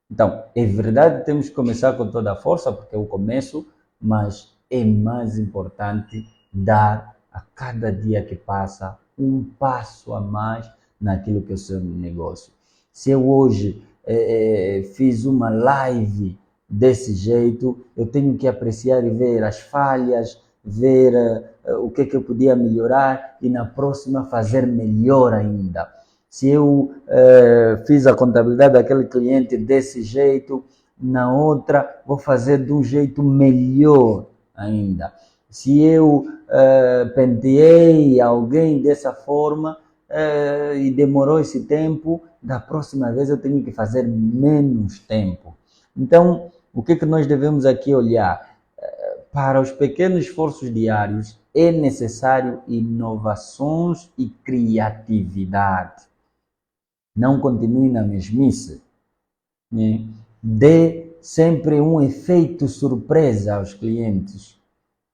Então, é verdade que temos que começar com toda a força, porque é o começo, mas é mais importante dar a cada dia que passa um passo a mais naquilo que é o seu negócio. Se eu hoje fiz uma live desse jeito, eu tenho que apreciar e ver as falhas, ver o que eu podia melhorar e na próxima fazer melhor ainda. Se eu fiz a contabilidade daquele cliente desse jeito, na outra vou fazer de um jeito melhor ainda. Se eu penteei alguém dessa forma e demorou esse tempo, da próxima vez eu tenho que fazer menos tempo. Então, o que nós devemos aqui olhar? Para os pequenos esforços diários é necessário inovações e criatividade. Não continue na mesmice. Né? Dê sempre um efeito surpresa aos clientes.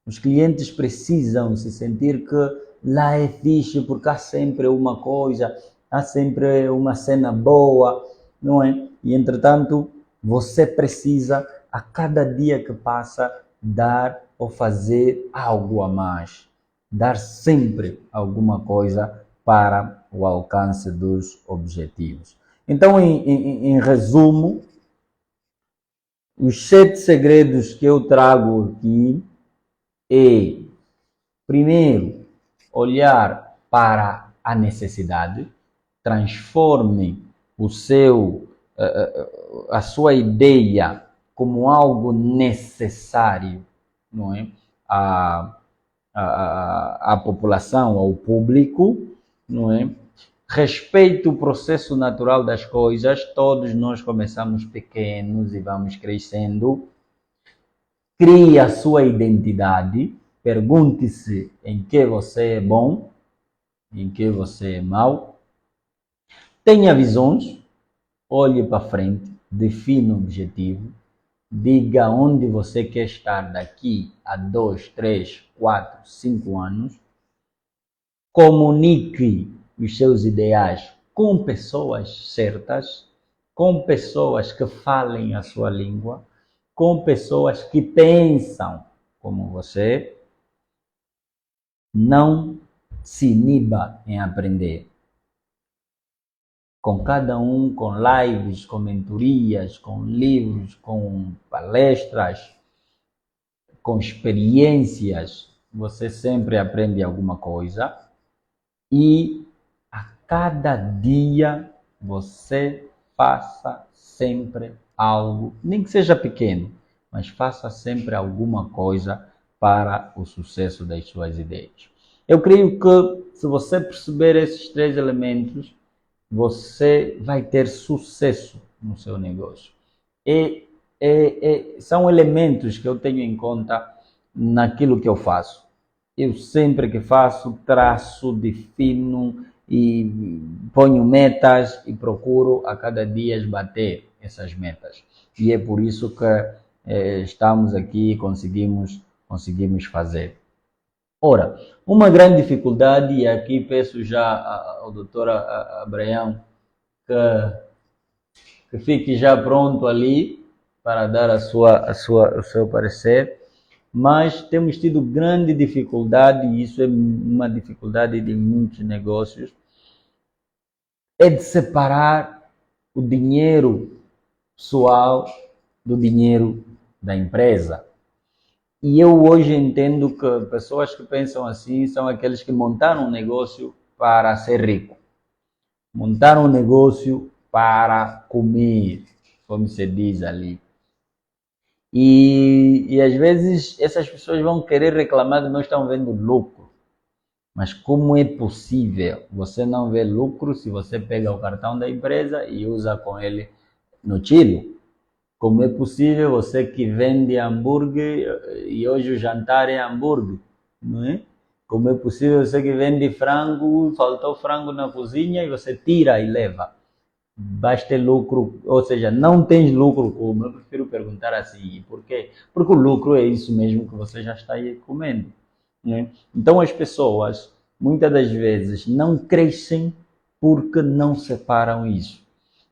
Os clientes precisam se sentir que lá é fixe porque há sempre uma coisa, há sempre uma cena boa, não é? E entretanto, você precisa a cada dia que passa dar ou fazer algo a mais. Dar sempre alguma coisa para o alcance dos objetivos. Então, em resumo, os 7 segredos que eu trago aqui é, primeiro, olhar para a necessidade, transforme a sua ideia como algo necessário, não é? À população, ao público, não é? Respeite o processo natural das coisas, todos nós começamos pequenos e vamos crescendo. Crie a sua identidade, pergunte-se em que você é bom, em que você é mau. Tenha visões, olhe para frente, defina um objetivo, diga onde você quer estar daqui a 2, 3, 4, 5 anos. Comunique os seus ideais com pessoas certas, com pessoas que falem a sua língua, com pessoas que pensam como você. Não se iniba em aprender. Com cada um, com lives, com mentorias, com livros, com palestras, com experiências, você sempre aprende alguma coisa. E a cada dia você faça sempre algo, nem que seja pequeno, mas faça sempre alguma coisa para o sucesso das suas ideias. Eu creio que se você perceber esses 3 elementos, você vai ter sucesso no seu negócio. São elementos que eu tenho em conta naquilo que eu faço. Eu sempre que faço, traço, defino e ponho metas e procuro a cada dia bater essas metas. E é por isso que estamos aqui e conseguimos fazer. Ora, uma grande dificuldade, e aqui peço já ao doutor Abraão que fique já pronto ali para dar o seu parecer, mas temos tido grande dificuldade, e isso é uma dificuldade de muitos negócios, é de separar o dinheiro pessoal do dinheiro da empresa. E eu hoje entendo que pessoas que pensam assim são aqueles que montaram um negócio para ser rico. Montaram um negócio para comer, como se diz ali. E às vezes essas pessoas vão querer reclamar que não estão vendo lucro. Mas como é possível você não ver lucro se você pega o cartão da empresa e usa com ele no tiro? Como é possível você que vende hambúrguer e hoje o jantar é hambúrguer, não é? Como é possível você que vende frango, faltou frango na cozinha e você tira e leva? Basta lucro, ou seja, não tens lucro como? Eu prefiro perguntar assim, por quê? Porque o lucro é isso mesmo que você já está aí comendo, né? Então as pessoas, muitas das vezes, não crescem porque não separam isso.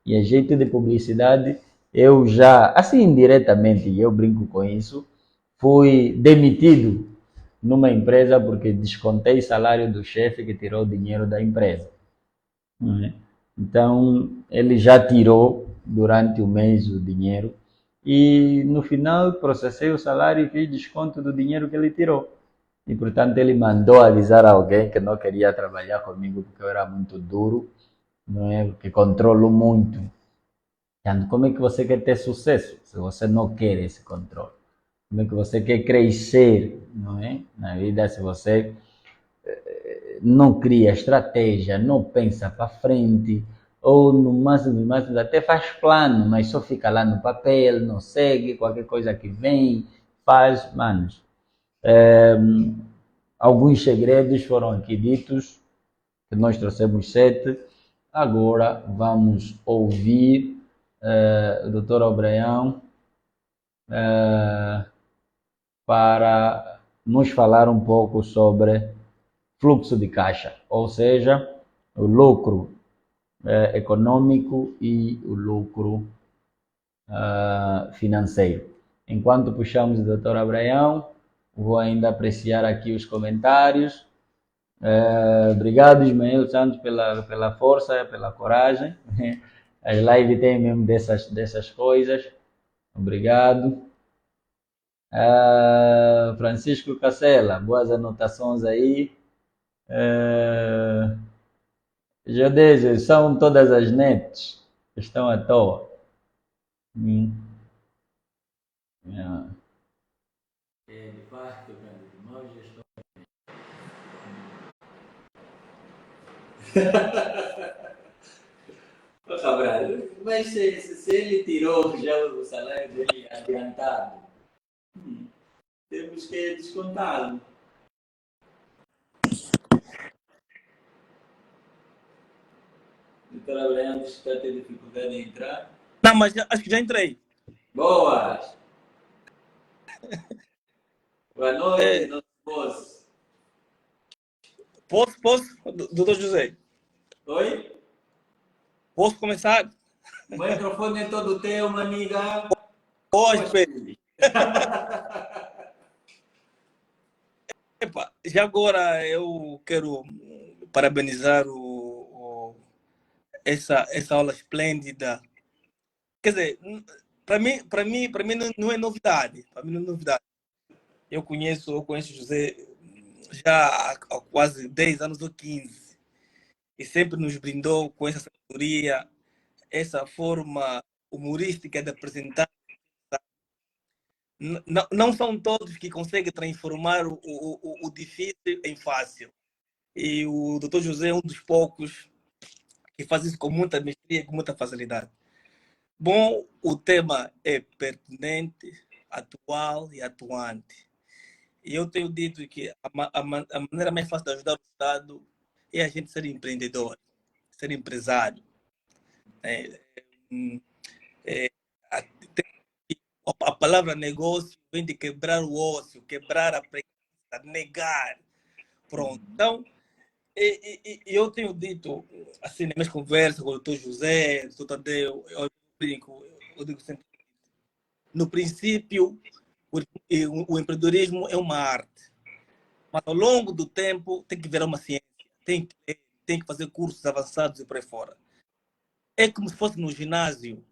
E a jeito de publicidade, eu já, assim indiretamente, e eu brinco com isso, fui demitido numa empresa porque descontei o salário do chefe que tirou o dinheiro da empresa, né? Então, ele já tirou durante o mês o dinheiro e no final processei o salário e fiz desconto do dinheiro que ele tirou. E, portanto, ele mandou avisar alguém que não queria trabalhar comigo porque eu era muito duro, não é? Porque controlo muito. Então, como é que você quer ter sucesso se você não quer esse controle? Como é que você quer crescer, não é? Na vida, se você não cria estratégia, não pensa para frente, ou no máximo até faz plano, mas só fica lá no papel, não segue, qualquer coisa que vem, faz, manos. Alguns segredos foram aqui ditos, que nós trouxemos 7. Agora vamos ouvir o Dr. Abraão para nos falar um pouco sobre fluxo de caixa, ou seja, o lucro econômico e o lucro financeiro. Enquanto puxamos o Dr. Abraão, vou ainda apreciar aqui os comentários. Obrigado, Ismael Santos, pela força, pela coragem. As lives têm mesmo dessas coisas. Obrigado. Francisco Cacela, boas anotações aí. Geodésio, são todas as nets que estão à toa. De fato, nós estamos. Cabral, mas se ele tirou já o salário dele adiantado, temos que descontá-lo. Doutora Leandro está a ter dificuldade em entrar. Não, mas acho que já entrei. Boas! Boa noite, nosso boss. Posso, doutor José? Oi? Posso começar? O microfone é todo teu, uma amiga. Hoje, já agora eu quero parabenizar essa aula esplêndida. Quer dizer, para mim não é novidade. Para mim não é novidade. Eu conheço o José já há quase 10 anos ou 15 e sempre nos brindou com essa sabedoria, essa forma humorística de apresentar. Não são todos que conseguem transformar o difícil em fácil. E o Dr. José é um dos poucos que faz isso com muita mestria e com muita facilidade. Bom, o tema é pertinente, atual e atuante. E eu tenho dito que a maneira mais fácil de ajudar o Estado é a gente ser empreendedor, ser empresário. A palavra negócio vem de quebrar o ócio, quebrar a preguiça, negar. Pronto. Então, eu tenho dito, assim, nas minhas conversas com o doutor José, o doutor Tadeu, eu digo sempre, no princípio, o empreendedorismo é uma arte, mas ao longo do tempo tem que virar uma ciência, tem que fazer cursos avançados e por aí fora. É como se fosse no ginásio.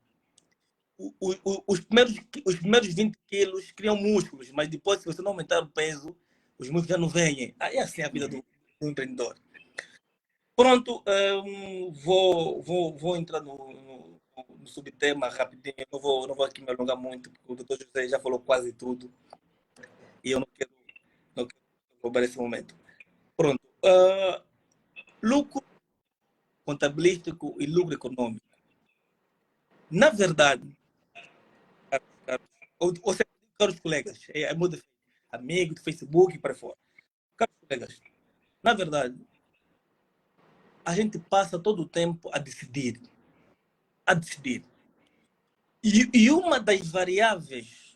Os primeiros 20 quilos criam músculos, mas depois, se você não aumentar o peso, os músculos já não vêm. Aí é assim a vida do empreendedor. Pronto, vou entrar no subtema rapidinho. Não vou aqui me alongar muito, porque o doutor José já falou quase tudo. E eu não quero roubar esse momento. Pronto. Lucro contabilístico e lucro econômico. Na verdade, ou seja, caros colegas, é muito amigo do Facebook e para fora. Caros colegas, na verdade, a gente passa todo o tempo a decidir. E uma das variáveis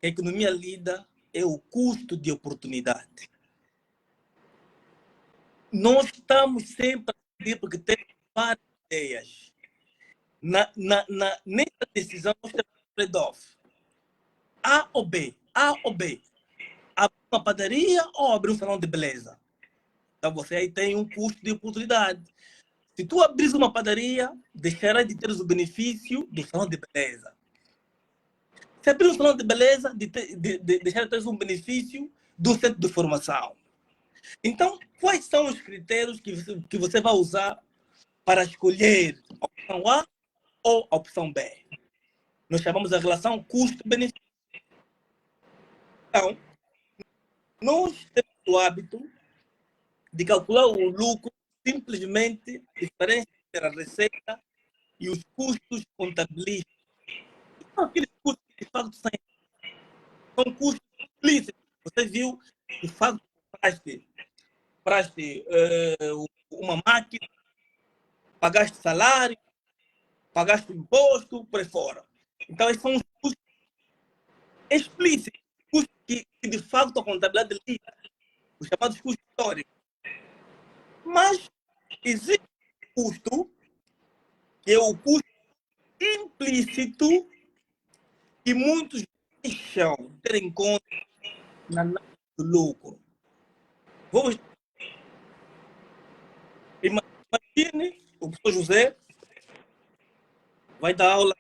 que a economia lida é o custo de oportunidade. Nós estamos sempre a decidir porque temos várias ideias. Nessa decisão, nós temos um trade-off. A ou B? Abrir uma padaria ou abrir um salão de beleza? Então você aí tem um custo de oportunidade. Se tu abris uma padaria, deixarás de ter o benefício do salão de beleza. Se abrir um salão de beleza, deixarás de ter um benefício do centro de formação. Então, quais são os critérios que você vai usar para escolher a opção A ou a opção B? Nós chamamos a relação custo-benefício. Então, nós temos o hábito de calcular o lucro simplesmente a diferença entre a receita e os custos contabilísticos. São aqueles custos que de facto são custos explícitos. Você viu que de facto compraste uma máquina, pagaste salário, pagaste imposto, por aí fora. Então, esses são os custos explícitos, custos que de facto a contabilidade lida, os chamados custos históricos. Mas existe um custo, que é o custo implícito, que muitos deixam ter em conta na análise do lucro. Vamos imagine o professor José vai dar aula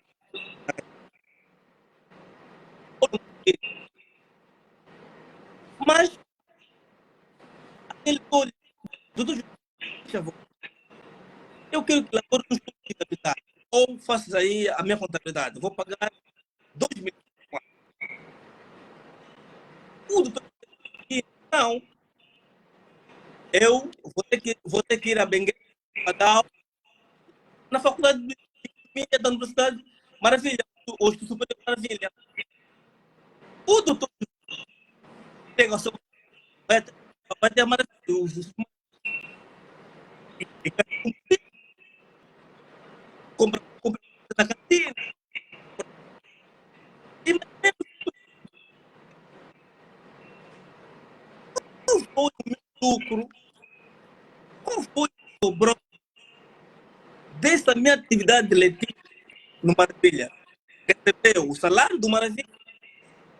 mas ele olha, doutor José, eu quero que elabore um estudo de contabilidade ou faças aí a minha contabilidade, vou pagar 2 mil. O doutor não, eu vou ter que ir a Benguela para dar aula na faculdade de economia da Universidade Maravilha, ou Estudo Superior Maravilha. O doutor pega o seu vai ter a maravilha. na cantina. Imaginemos qual foi o meu lucro, qual foi o sobrou dessa minha atividade letiva no Maravilha. Recebeu o salário do Maravilha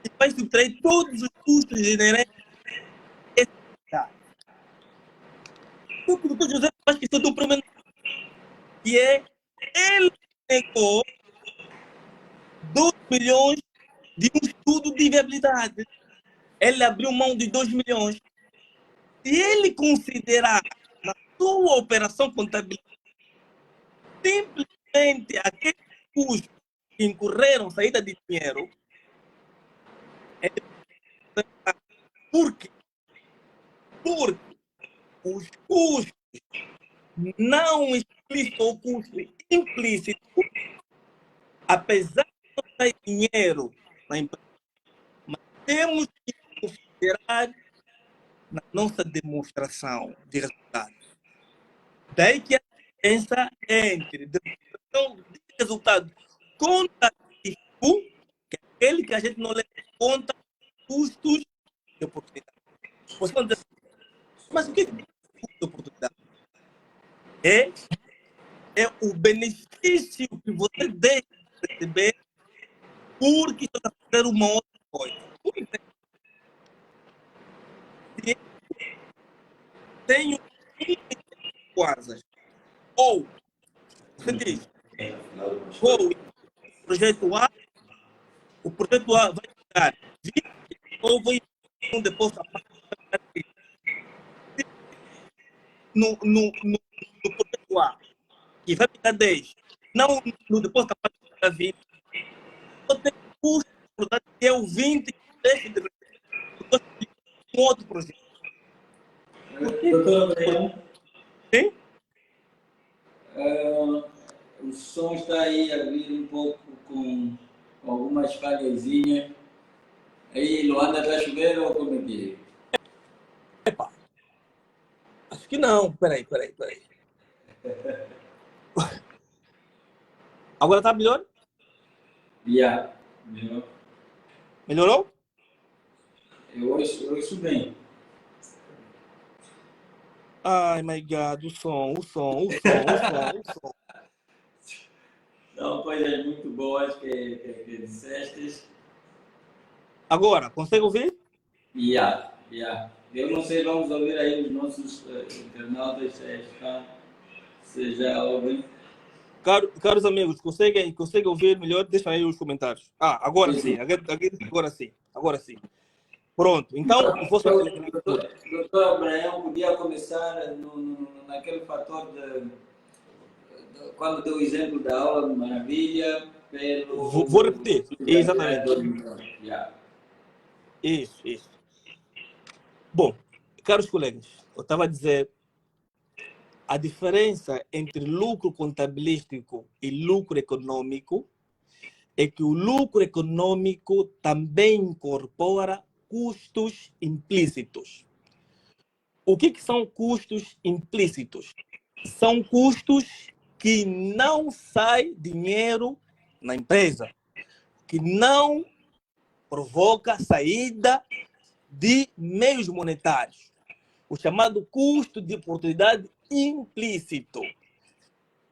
e vai subtrair todos os custos inerentes a essa atividade. O que o Dr. José faz questão do primeiro, que é ele negou 2 milhões de um estudo de viabilidade. Ele abriu mão de 2 milhões. Se ele considerar na sua operação contábil simplesmente aqueles custos que incorreram saída de dinheiro, por quê? Porque os custos não explícitos ou custos implícitos, apesar de não ter dinheiro na empresa, mas temos que considerar na nossa demonstração de resultados. Daí que a diferença entre demonstração de resultado contatístico, que é aquele que a gente não leva em conta custos de oportunidade. Você pode dizer, mas o que é custo de oportunidade? É o benefício que você deixa de receber porque está fazendo uma outra coisa. Por exemplo, se eu tenho coisas, ou você diz, vou projeto A, o projeto A vai ficar 20, ou vou investir um depósito a parte no projeto A, que vai ficar 10, não no depósito a parte ficar 20, eu tenho custo, portanto, que é o 20 que deixa de receber um outro projeto. Doutor Abraão, Sim? o som está aí a vir um pouco com algumas falhazinhas. Aí, Luanda, está chovendo ou como é que é? Epa, acho que não. Peraí. Agora tá melhor? Yeah. Melhor. Melhorou? Eu ouço bem. Ai, my God, o som. São coisas muito boas que disseste. Agora, consegue ouvir? Yeah. Eu não sei, vamos ouvir aí os nossos internautas se já ouvem. Caros amigos, conseguem ouvir melhor? Deixa aí os comentários. Agora sim. Agora sim. Pronto. Então, vou só... Doutor Abraão podia começar naquele fator quando deu o exemplo da aula de Maravilha, Vou repetir. Exatamente. Yeah. Isso. Bom, caros colegas, eu estava a dizer a diferença entre lucro contabilístico e lucro econômico é que o lucro econômico também incorpora custos implícitos. O que são custos implícitos? São custos que não sai dinheiro na empresa, que não provoca saída de meios monetários. O chamado custo de oportunidade implícito.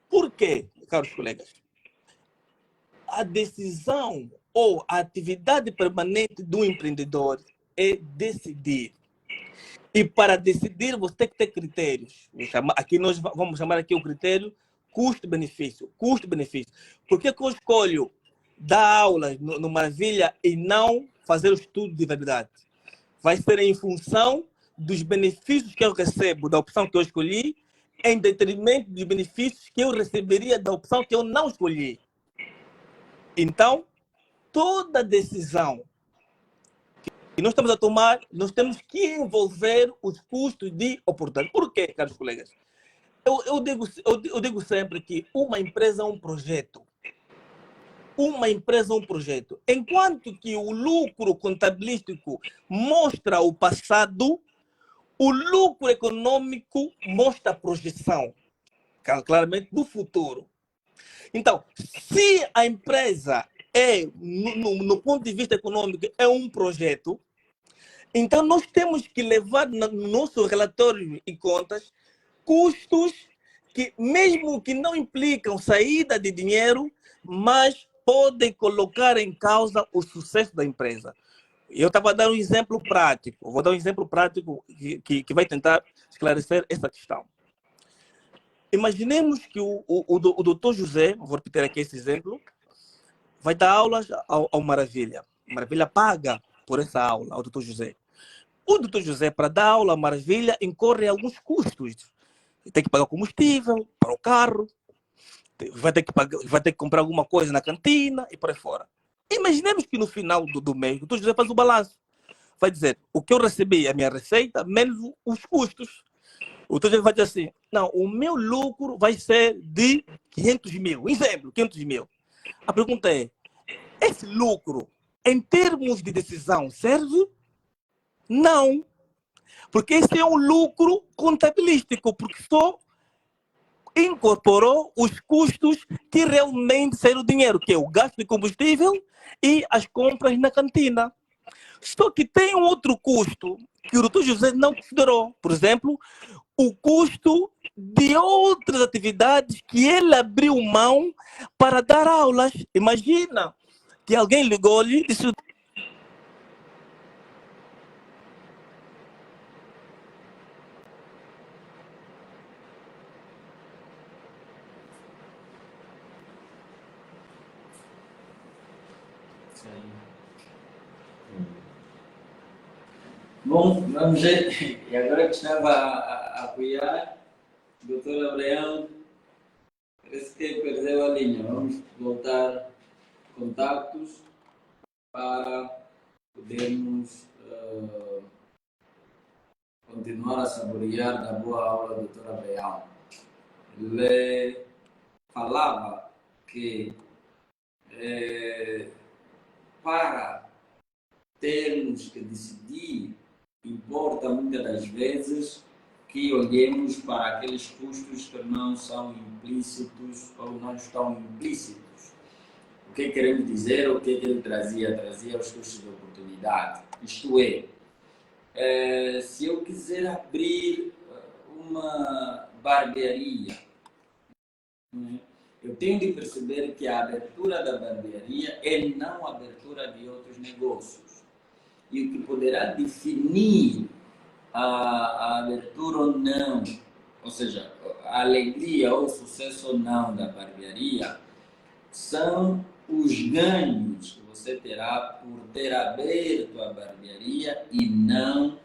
Por quê, caros colegas? A decisão ou a atividade permanente do empreendedor é decidir. E para decidir, você tem que ter critérios. Aqui nós vamos chamar aqui o critério custo-benefício. Custo-benefício. Por que eu escolho dar aulas no Maravilha e não fazer o estudo de verdade? Vai ser em função dos benefícios que eu recebo da opção que eu escolhi, em detrimento dos benefícios que eu receberia da opção que eu não escolhi. Então, toda decisão que nós estamos a tomar, nós temos que envolver os custos de oportunidade. Por quê, caros colegas? Eu digo sempre que uma empresa é um projeto. Uma empresa é um projeto. Enquanto que o lucro contabilístico mostra o passado, o lucro econômico mostra a projeção, claramente, do futuro. Então, se a empresa é, no ponto de vista econômico, é um projeto, então nós temos que levar no nosso relatório e contas custos que, mesmo que não implicam saída de dinheiro, mas podem colocar em causa o sucesso da empresa. Eu estava a dar um exemplo prático, vou dar um exemplo prático que vai tentar esclarecer essa questão. Imaginemos que o doutor José, vou repetir aqui esse exemplo, vai dar aulas ao Maravilha. Maravilha paga por essa aula ao doutor José. O doutor José, para dar aula à Maravilha, incorre alguns custos. Tem que pagar combustível para o carro, vai ter que comprar alguma coisa na cantina e por aí fora. Imaginemos que no final do mês, o doutor José faz o balanço. Vai dizer, o que eu recebi, a minha receita, menos os custos. O doutor José vai dizer assim, não, o meu lucro vai ser de 500 mil. Exemplo, 500 mil. A pergunta é, esse lucro, em termos de decisão, serve? Não. Porque esse é um lucro contabilístico, porque só incorporou os custos que realmente saíram dinheiro, que é o gasto de combustível e as compras na cantina. Só que tem um outro custo que o doutor José não considerou. Por exemplo, o custo de outras atividades que ele abriu mão para dar aulas. Imagina que alguém ligou-lhe e disse... Bom, vamos ver. E agora que estava a apoiar, o doutor Abraão parece que perdeu a linha. Vamos voltar contactos para podermos continuar a saborear da boa aula do doutor Abraão. Ele falava que para termos que decidir, importa muitas das vezes que olhemos para aqueles custos que não são implícitos ou não estão implícitos. O que queremos dizer? O que ele trazia? Trazia os custos de oportunidade. Isto é, se eu quiser abrir uma barbearia, eu tenho de perceber que a abertura da barbearia é não a abertura de outros negócios. E o que poderá definir a abertura ou não, ou seja, a alegria ou o sucesso ou não da barbearia, são os ganhos que você terá por ter aberto a barbearia e não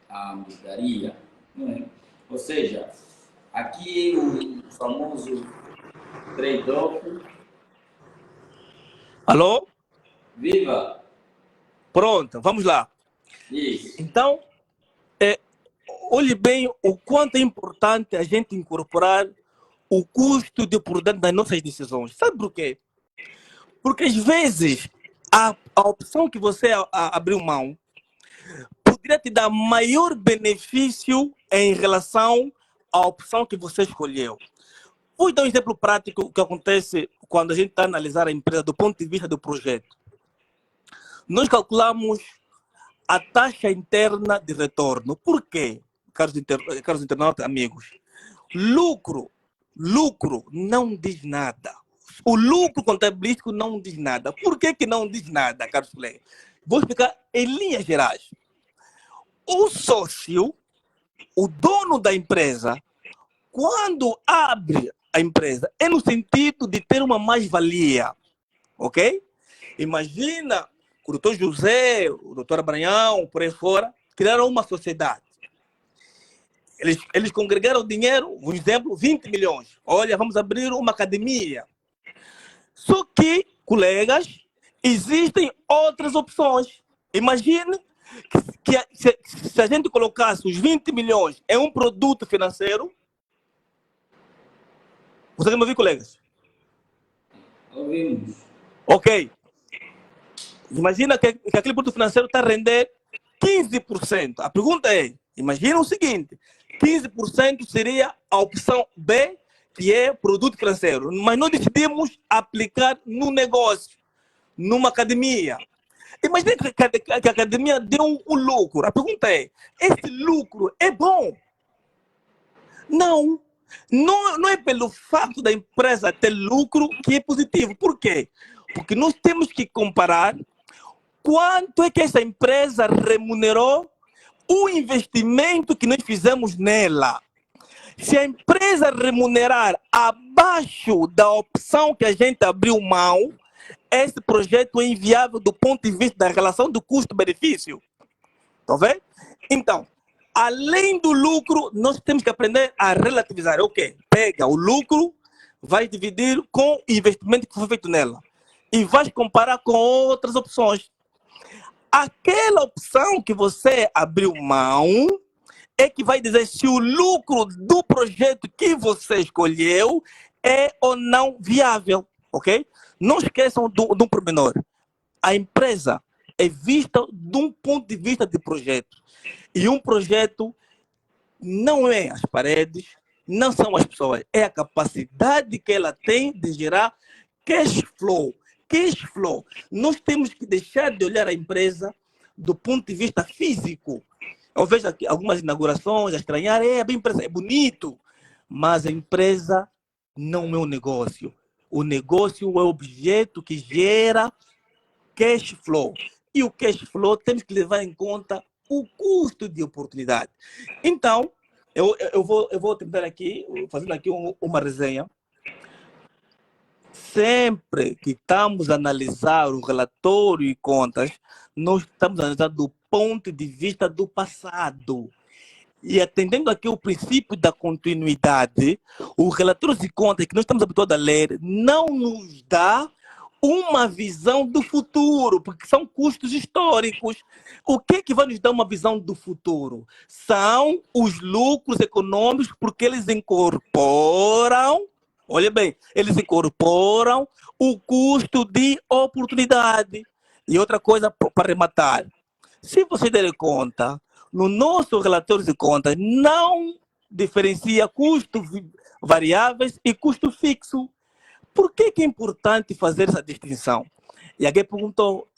a hamburgueria. Não é? Ou seja, aqui o famoso trade-off. Alô? Viva! Pronto, vamos lá. Isso. Então, olhe bem o quanto é importante a gente incorporar o custo de oportunidade nas nossas decisões. Sabe por quê? Porque às vezes a opção que você abriu mão poderia te dar maior benefício em relação à opção que você escolheu. Vou dar um exemplo prático que acontece quando a gente está a analisar a empresa do ponto de vista do projeto. Nós calculamos a taxa interna de retorno. Por quê, caros internautas, amigos? Lucro não diz nada. O lucro contabilístico não diz nada. Por que não diz nada, caros colegas? Vou explicar em linhas gerais. O sócio, o dono da empresa, quando abre a empresa, é no sentido de ter uma mais-valia, ok? Imagina o doutor José, o doutor Abraão, por aí fora, criaram uma sociedade. Eles congregaram dinheiro, um exemplo, 20 milhões. Olha, vamos abrir uma academia. Só que, colegas, existem outras opções. Imagine que se a gente colocasse os 20 milhões em um produto financeiro. Vocês me ouvem, colegas? Ouvimos. Ok. Imagina que aquele produto financeiro está a render 15%. A pergunta é, imagina o seguinte, 15% seria a opção B que é produto financeiro, mas nós decidimos aplicar no negócio, numa academia. Imagina que a academia deu um lucro. A pergunta é: esse lucro é bom? Não. Não é pelo fato da empresa ter lucro que é positivo. Por quê? Porque nós temos que comparar quanto é que essa empresa remunerou o investimento que nós fizemos nela. Se a empresa remunerar abaixo da opção que a gente abriu mão, esse projeto é inviável do ponto de vista da relação do custo-benefício. Estão vendo? Então, além do lucro, nós temos que aprender a relativizar. Ok, pega o lucro, vai dividir com o investimento que foi feito nela. E vai comparar com outras opções. Aquela opção que você abriu mão é que vai dizer se o lucro do projeto que você escolheu é ou não viável, ok? Não esqueçam de um pormenor. A empresa é vista de um ponto de vista de projeto. E um projeto não é as paredes, não são as pessoas, é a capacidade que ela tem de gerar cash flow. Cash flow. Nós temos que deixar de olhar a empresa do ponto de vista físico. Eu vejo aqui algumas inaugurações a estranhar, a empresa é bonito, mas a empresa não é um negócio. O negócio é o objeto que gera cash flow. E o cash flow temos que levar em conta o custo de oportunidade. Então, eu vou tentar aqui, fazendo aqui uma resenha. Sempre que estamos a analisar o relatório e contas, nós estamos analisando do ponto de vista do passado. E atendendo aqui o princípio da continuidade, os relatórios de contas que nós estamos habituados a ler não nos dá uma visão do futuro, porque são custos históricos. O que é que vai nos dar uma visão do futuro? São os lucros econômicos, porque eles incorporam, olha bem, eles incorporam o custo de oportunidade. E outra coisa para arrematar, se vocês derem conta, no nosso relatório de contas não diferencia custos variáveis e custo fixo. Por que é importante fazer essa distinção? E alguém perguntou,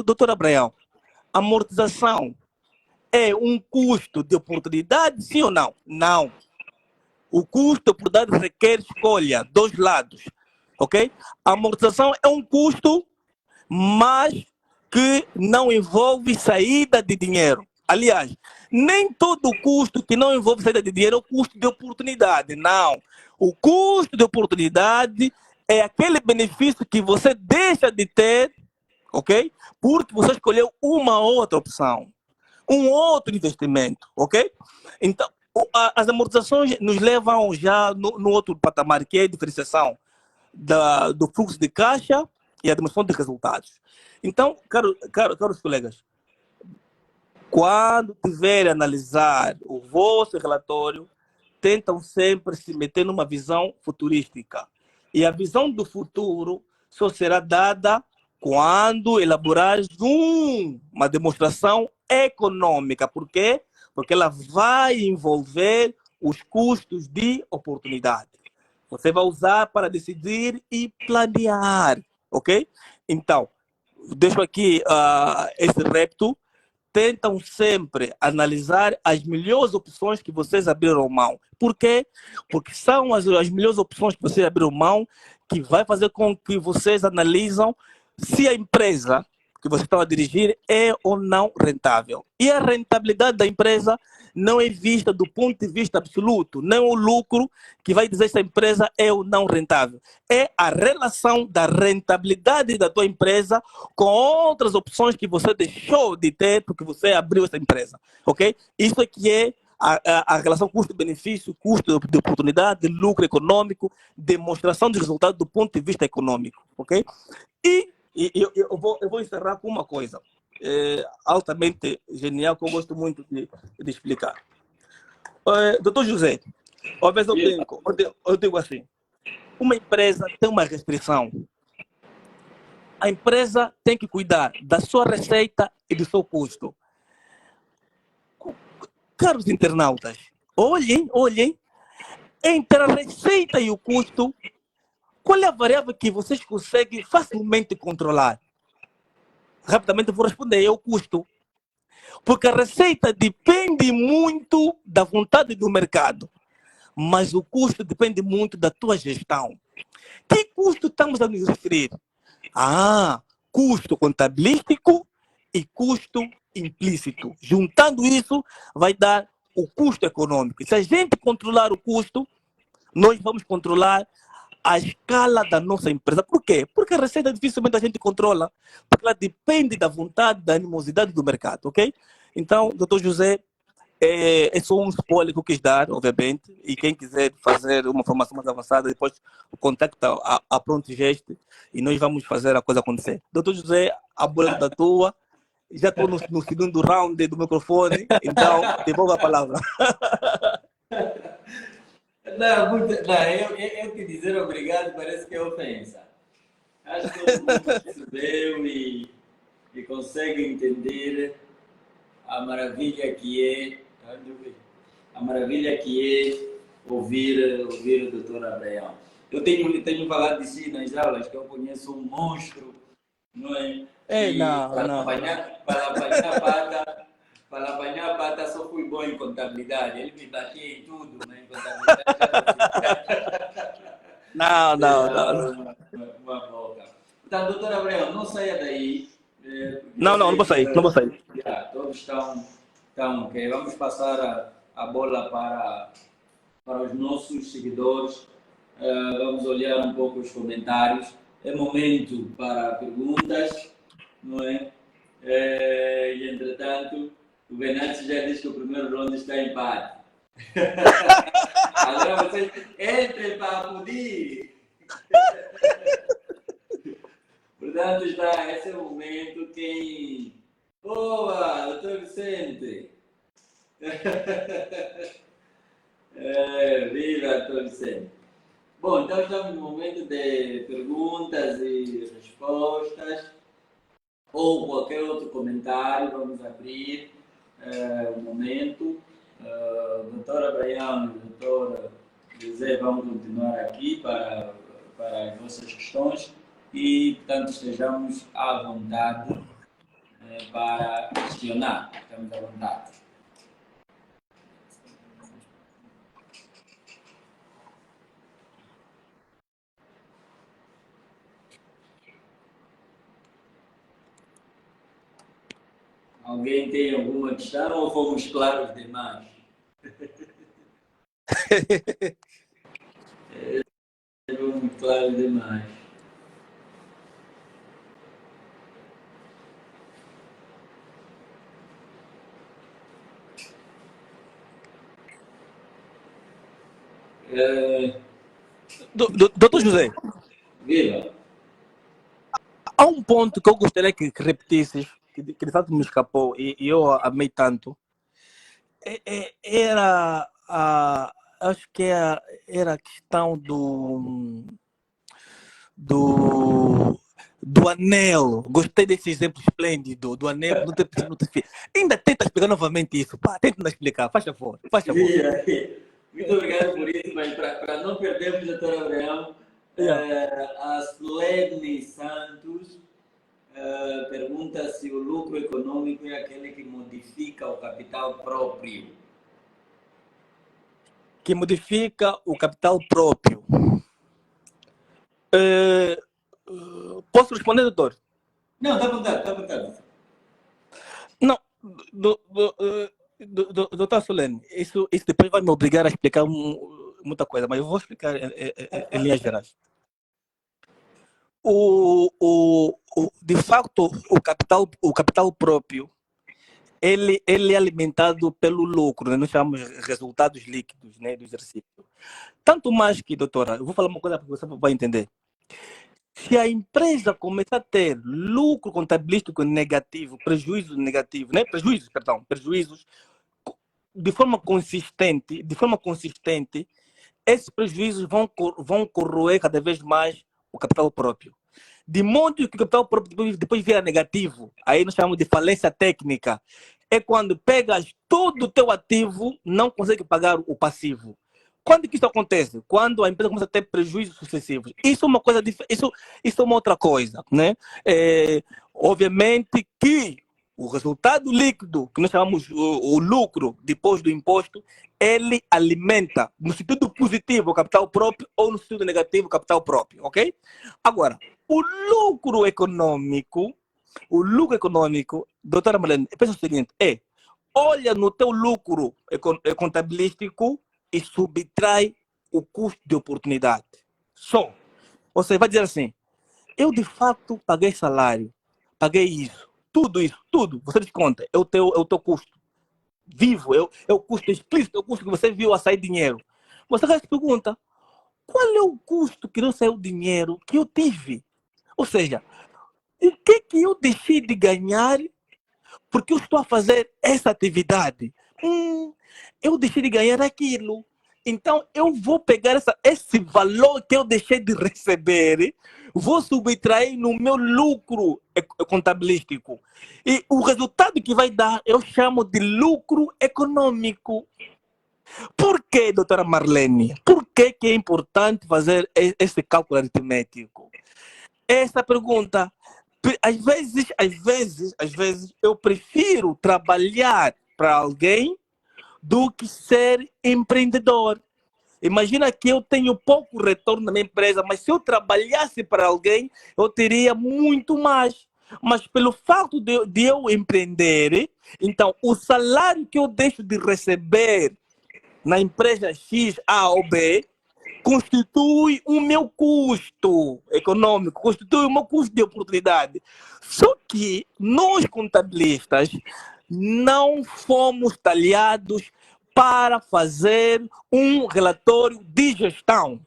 doutor Abraão, amortização é um custo de oportunidade, sim ou não? Não. O custo de oportunidade requer escolha, dois lados. Ok? A amortização é um custo, mas que não envolve saída de dinheiro. Aliás, nem todo custo que não envolve saída de dinheiro é o custo de oportunidade. Não. O custo de oportunidade é aquele benefício que você deixa de ter, ok? Porque você escolheu uma outra opção, um outro investimento, ok? Então, as amortizações nos levam já no outro patamar, que é a diferenciação do fluxo de caixa e a demonstração de resultados. Então, caros colegas, quando tiverem a analisar o vosso relatório, tentam sempre se meter numa visão futurística. E a visão do futuro só será dada quando elaborar uma demonstração econômica. Por quê? Porque ela vai envolver os custos de oportunidade. Você vai usar para decidir e planear, ok? Então, deixo aqui esse repto. Tentam sempre analisar as melhores opções que vocês abriram mão. Por quê? Porque são as melhores opções que vocês abriram mão que vai fazer com que vocês analisam se a empresa que vocês estão a dirigir é ou não rentável. E a rentabilidade da empresa não é vista do ponto de vista absoluto, não é o lucro que vai dizer se a empresa é ou não rentável. É a relação da rentabilidade da tua empresa com outras opções que você deixou de ter porque você abriu essa empresa, ok? Isso é que é a relação custo-benefício, custo de oportunidade, lucro econômico, demonstração de resultado do ponto de vista econômico, ok? E eu vou encerrar com uma coisa altamente genial que eu gosto muito de explicar. Doutor José, uma vez eu digo assim, uma empresa tem uma restrição. A empresa tem que cuidar da sua receita e do seu custo. Caros internautas, olhem, Entre a receita e o custo, qual é a variável que vocês conseguem facilmente controlar? Rapidamente vou responder, é o custo. Porque a receita depende muito da vontade do mercado, mas o custo depende muito da tua gestão. Que custo estamos a nos referir? Custo contabilístico e custo implícito. Juntando isso, vai dar o custo econômico. Se a gente controlar o custo, nós vamos controlar a escala da nossa empresa. Por quê? Porque a receita dificilmente a gente controla, porque ela depende da vontade, da animosidade do mercado, ok? Então, doutor José, é só um spoiler que eu quis dar, obviamente, e quem quiser fazer uma formação mais avançada, depois contacta a Pronto Gesto e nós vamos fazer a coisa acontecer. Doutor José, a bola da tua, já estou no segundo round do microfone, então devolvo a palavra. Não, eu te dizer obrigado parece que é ofensa. Acho que todo mundo percebeu e consegue entender a maravilha que é ouvir o Dr. Abraão. Eu tenho falado de si nas aulas que eu conheço um monstro, não é? Para apanhar a pata só fui bom em contabilidade. Ele me batia em tudo, né? Em contabilidade. Não. Uma boca. Então, doutor Abraão, não saia daí. Não vou sair. Todos estão ok. Vamos passar a bola para os nossos seguidores. Vamos olhar um pouco os comentários. É momento para perguntas, não é? E, entretanto, o Venâncio já disse que o primeiro round está em empate. Agora vocês entrem para acudir. Portanto, esse é o momento. Boa, doutor Vicente! Viva, doutor Vicente! Bom, então estamos no momento de perguntas e respostas, ou qualquer outro comentário. Vamos abrir o momento. Doutor Abraão e doutor José vão continuar aqui para as vossas questões e, portanto, estejamos à vontade para questionar. Estamos à vontade. Alguém tem alguma questão ou fomos claros demais? Fomos claros demais. Doutor José, Viva. há um ponto que eu gostaria que repetisses, que de fato me escapou e eu amei tanto. Acho que era a questão do anel. Gostei desse exemplo esplêndido, do anel não ter notificação. Ainda tenta explicar novamente isso, pá. Tenta explicar, faz favor. Muito obrigado por isso, mas para não perdermos, doutor Abraão, a Soledne Santos pergunta se o lucro econômico é aquele que modifica o capital próprio. Que modifica o capital próprio. Posso responder, doutor? Não, está à vontade. Não, doutor Solene, isso depois vai me obrigar a explicar muita coisa, mas eu vou explicar em linhas gerais. De facto, o capital próprio, ele é alimentado pelo lucro, né? Nós chamamos de resultados líquidos, né, do exercício. Tanto mais que, doutora, eu vou falar uma coisa que você vai entender. Se a empresa começar a ter lucro contabilístico negativo, prejuízos negativos, né? Prejuízos de forma consistente, esses prejuízos vão corroer cada vez mais o capital próprio. De modo que o capital próprio depois vira negativo. Aí nós chamamos de falência técnica. É quando pegas todo o teu ativo, não consegue pagar o passivo. Quando que isso acontece? Quando a empresa começa a ter prejuízos sucessivos. Isso é uma coisa isso é uma outra coisa, né? Obviamente que o resultado líquido, que nós chamamos o lucro depois do imposto, ele alimenta no sentido positivo o capital próprio ou no sentido negativo o capital próprio, ok? Agora, o lucro econômico, doutora Marlene, pensa o seguinte, olha no teu lucro contabilístico e subtrai o custo de oportunidade. Só. Você vai dizer assim, eu de fato paguei salário, paguei isso, tudo, você desconta, é o teu custo vivo, é o custo explícito, é o custo que você viu a sair dinheiro. Você se pergunta, qual é o custo que não saiu dinheiro que eu tive? Ou seja, o que eu deixei de ganhar porque eu estou a fazer essa atividade? Eu deixei de ganhar aquilo. Então, eu vou pegar esse valor que eu deixei de receber, vou subtrair no meu lucro contabilístico. E o resultado que vai dar, eu chamo de lucro econômico. Por que, doutora Marlene? Por que é importante fazer esse cálculo aritmético? Essa pergunta, às vezes, eu prefiro trabalhar para alguém do que ser empreendedor. Imagina que eu tenho pouco retorno na minha empresa, mas se eu trabalhasse para alguém, eu teria muito mais. Mas pelo fato de eu empreender, então o salário que eu deixo de receber na empresa X, A ou B, constitui o meu custo econômico, constitui o meu custo de oportunidade. Só que nós, contabilistas, não fomos talhados para fazer um relatório de gestão.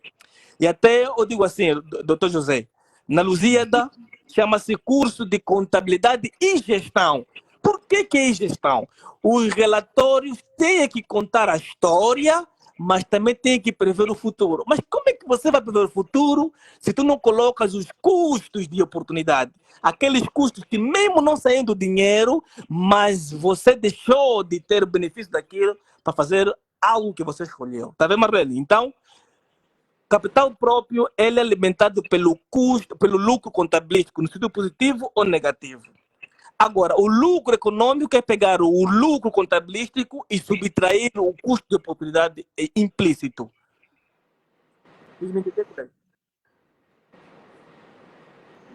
E até eu digo assim, doutor José, na Lusíada chama-se curso de contabilidade e gestão. Por que é gestão? Os relatórios têm que contar a história, mas também tem que prever o futuro. Mas como é que você vai prever o futuro se tu não colocas os custos de oportunidade? Aqueles custos que mesmo não saindo dinheiro, mas você deixou de ter o benefício daquilo para fazer algo que você escolheu. Tá vendo, Marlene? Então, capital próprio ele é alimentado pelo custo, pelo lucro contabilístico, no sentido positivo ou negativo. Agora, o lucro econômico é pegar o lucro contabilístico e subtrair o custo de oportunidade implícito.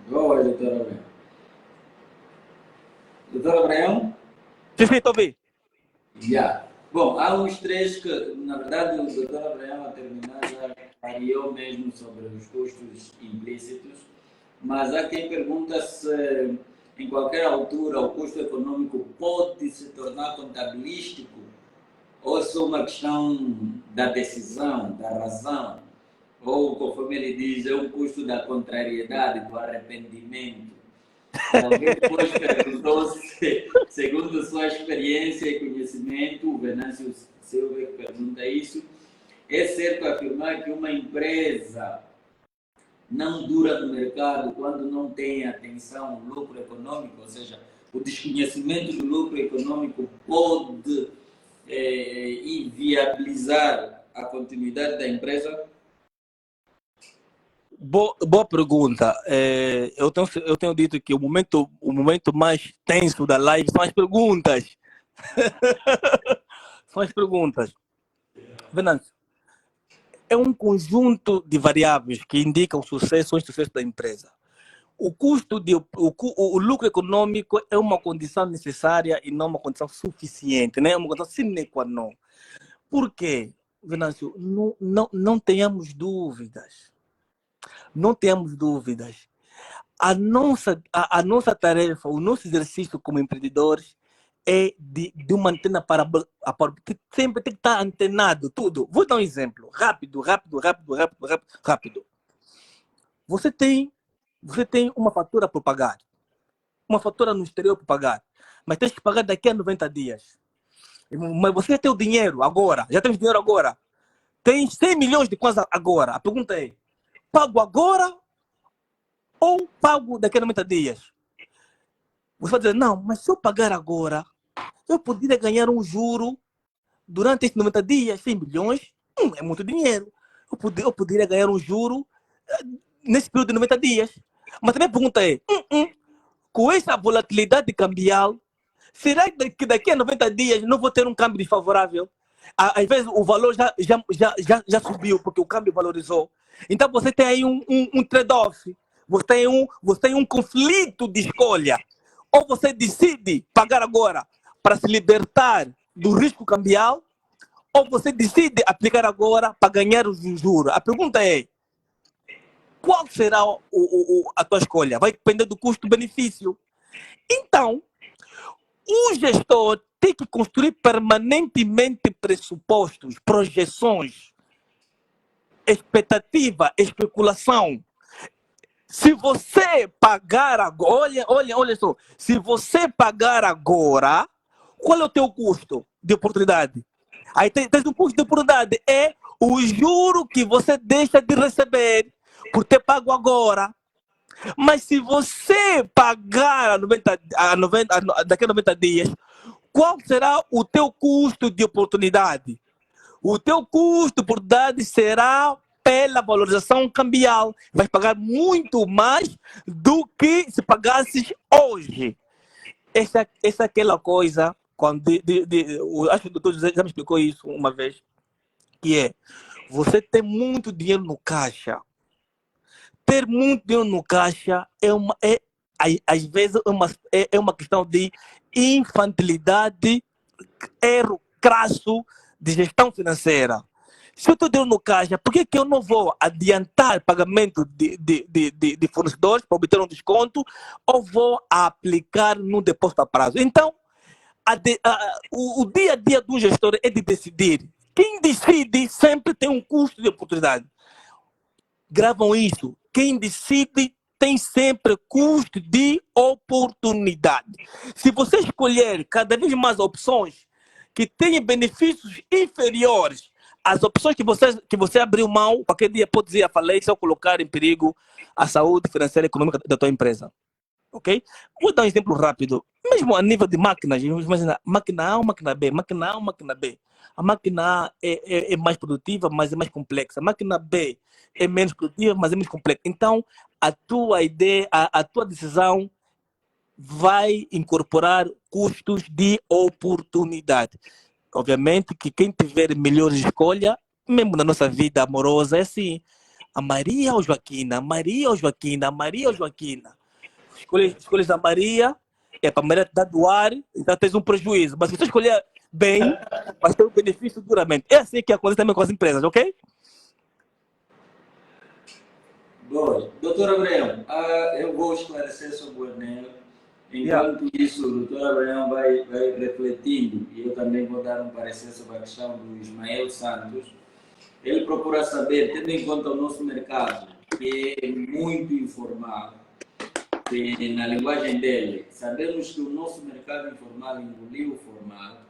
Boa, doutora Abraão. Doutora Abraão? Sim, estou a ver. Já. Bom, há uns três que, na verdade, o doutor Abraão, a terminar, já variou mesmo sobre os custos implícitos, mas há quem pergunta se, em qualquer altura, o custo econômico pode se tornar contabilístico ou se é uma questão da decisão, da razão, ou, conforme ele diz, é um custo da contrariedade, do arrependimento. Alguém depois perguntou se, segundo sua experiência e conhecimento, o Venâncio Silva que pergunta isso, é certo afirmar que uma empresa não dura no mercado quando não tem atenção ao lucro econômico, ou seja, o desconhecimento do lucro econômico pode inviabilizar a continuidade da empresa? Boa pergunta. Eu tenho dito que o momento mais tenso da live são as perguntas. São as perguntas. Venâncio, é um conjunto de variáveis que indicam o sucesso ou insucesso da empresa. O lucro econômico é uma condição necessária e não uma condição suficiente, né? É uma condição sine qua non. Por quê, Venâncio? Não tenhamos dúvidas. Não tenhamos dúvidas. A nossa tarefa, o nosso exercício como empreendedores é de uma antena para sempre tem que estar antenado, tudo. Vou dar um exemplo, rápido. Você tem uma fatura para pagar, uma fatura no exterior para pagar, mas tens que pagar daqui a 90 dias. Mas você já tem o dinheiro agora, Tens 100 milhões de coisas agora. A pergunta é, pago agora ou pago daqui a 90 dias? Você vai dizer, não, mas se eu pagar agora, eu poderia ganhar um juro durante esses 90 dias, 100 milhões. É muito dinheiro. Eu poderia ganhar um juro nesse período de 90 dias. Mas também a pergunta é, com essa volatilidade cambial, será que daqui a 90 dias não vou ter um câmbio desfavorável? Às vezes o valor já subiu, porque o câmbio valorizou. Então você tem aí um trade-off. Você tem um conflito de escolha. Ou você decide pagar agora para se libertar do risco cambial, ou você decide aplicar agora para ganhar os juros. A pergunta é, qual será a tua escolha? Vai depender do custo-benefício. Então, o gestor tem que construir permanentemente pressupostos, projeções, expectativa, especulação. Se você pagar agora, olha só, se você pagar agora, qual é o teu custo de oportunidade? Aí tem um custo de oportunidade, é o juro que você deixa de receber por ter pago agora. Mas se você pagar daqui a 90 dias, qual será o teu custo de oportunidade? O teu custo de oportunidade será pela valorização cambial. Vai pagar muito mais do que se pagasses hoje. Essa é aquela coisa, acho que o doutor José já me explicou isso uma vez, que é, você tem muito dinheiro no caixa. Ter muito dinheiro no caixa às vezes é uma questão de infantilidade, erro crasso de gestão financeira. Se eu estou dinheiro no caixa, por que eu não vou adiantar pagamento de fornecedores para obter um desconto ou vou aplicar no depósito a prazo? Então, o dia a dia do gestor é de decidir. Quem decide sempre tem um custo de oportunidade. Gravam isso. Quem decide tem sempre custo de oportunidade. Se você escolher cada vez mais opções que tenham benefícios inferiores às opções que você abriu mão, qualquer dia pode dizer a falência ou colocar em perigo a saúde financeira e econômica da tua empresa. Ok? Vou dar um exemplo rápido. Mesmo a nível de máquinas, imagina, máquina A ou máquina B, máquina A ou máquina B. A máquina A é mais produtiva, mas é mais complexa. A máquina B é menos produtiva, mas é menos complexa. Então, a tua ideia, a tua decisão vai incorporar custos de oportunidade. Obviamente que quem tiver melhor escolha, mesmo na nossa vida amorosa, é assim. A Maria ou Joaquina, Maria ou Joaquina, Maria ou Joaquina. Escolhes a Maria, é para a Maria te dar do ar, então tens um prejuízo. Mas se você escolher bem, vai ter um benefício duramente. É assim que acontece também com as empresas, ok? Bom, doutor Abraão, eu vou esclarecer sobre o ANEL. Enquanto isso, o doutor Abraão vai refletindo, e eu também vou dar um parecer sobre a questão do Ismael Santos. Ele procura saber, tendo em conta o nosso mercado, que é muito informal, e na linguagem dele, sabemos que o nosso mercado informal engoliu o formal,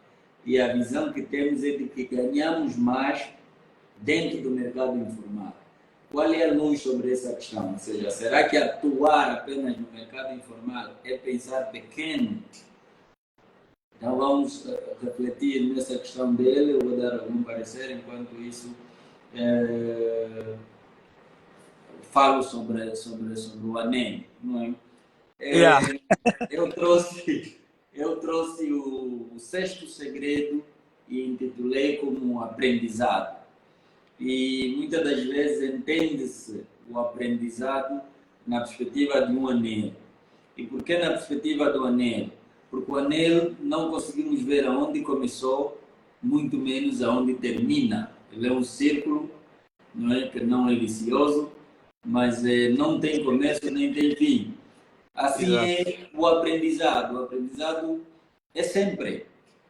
e a visão que temos é de que ganhamos mais dentro do mercado informal. Qual é a luz sobre essa questão? Ou seja, será que atuar apenas no mercado informal é pensar pequeno? Então vamos refletir nessa questão dele, eu vou dar algum parecer, enquanto isso falo sobre o ANEM, não é? Eu trouxe o sexto segredo e intitulei como aprendizado. E muitas das vezes entende-se o aprendizado na perspectiva de um anel. E por que na perspectiva do anel? Porque o anel não conseguimos ver aonde começou, muito menos aonde termina. Ele é um círculo, não é? Que não é vicioso, mas não tem começo nem tem fim. Assim é o aprendizado. O aprendizado é sempre.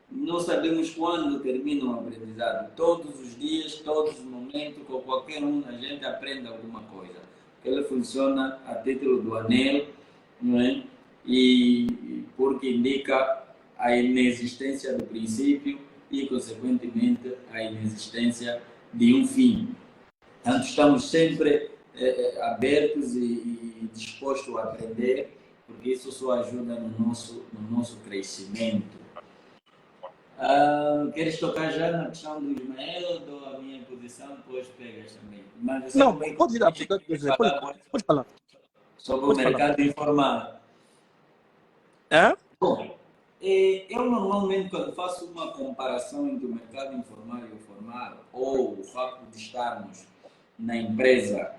Não sabemos quando termina o aprendizado. Todos os dias, todos os momentos, com qualquer um, a gente aprende alguma coisa. Ele funciona a título do anel, não é? E porque indica a inexistência do princípio e, consequentemente, a inexistência de um fim. Portanto, estamos sempre abertos e dispostos a aprender, porque isso só ajuda no nosso crescimento. Queres tocar já na questão do Ismael ou dou a minha posição, depois pegas também? Mas você Não, também pode ir lá, porque quer dizer, pode, falar pode falar. sobre o Pode falar. mercado informal. É? Bom, eu normalmente quando faço uma comparação entre o mercado informal e o formal, ou o facto de estarmos na empresa,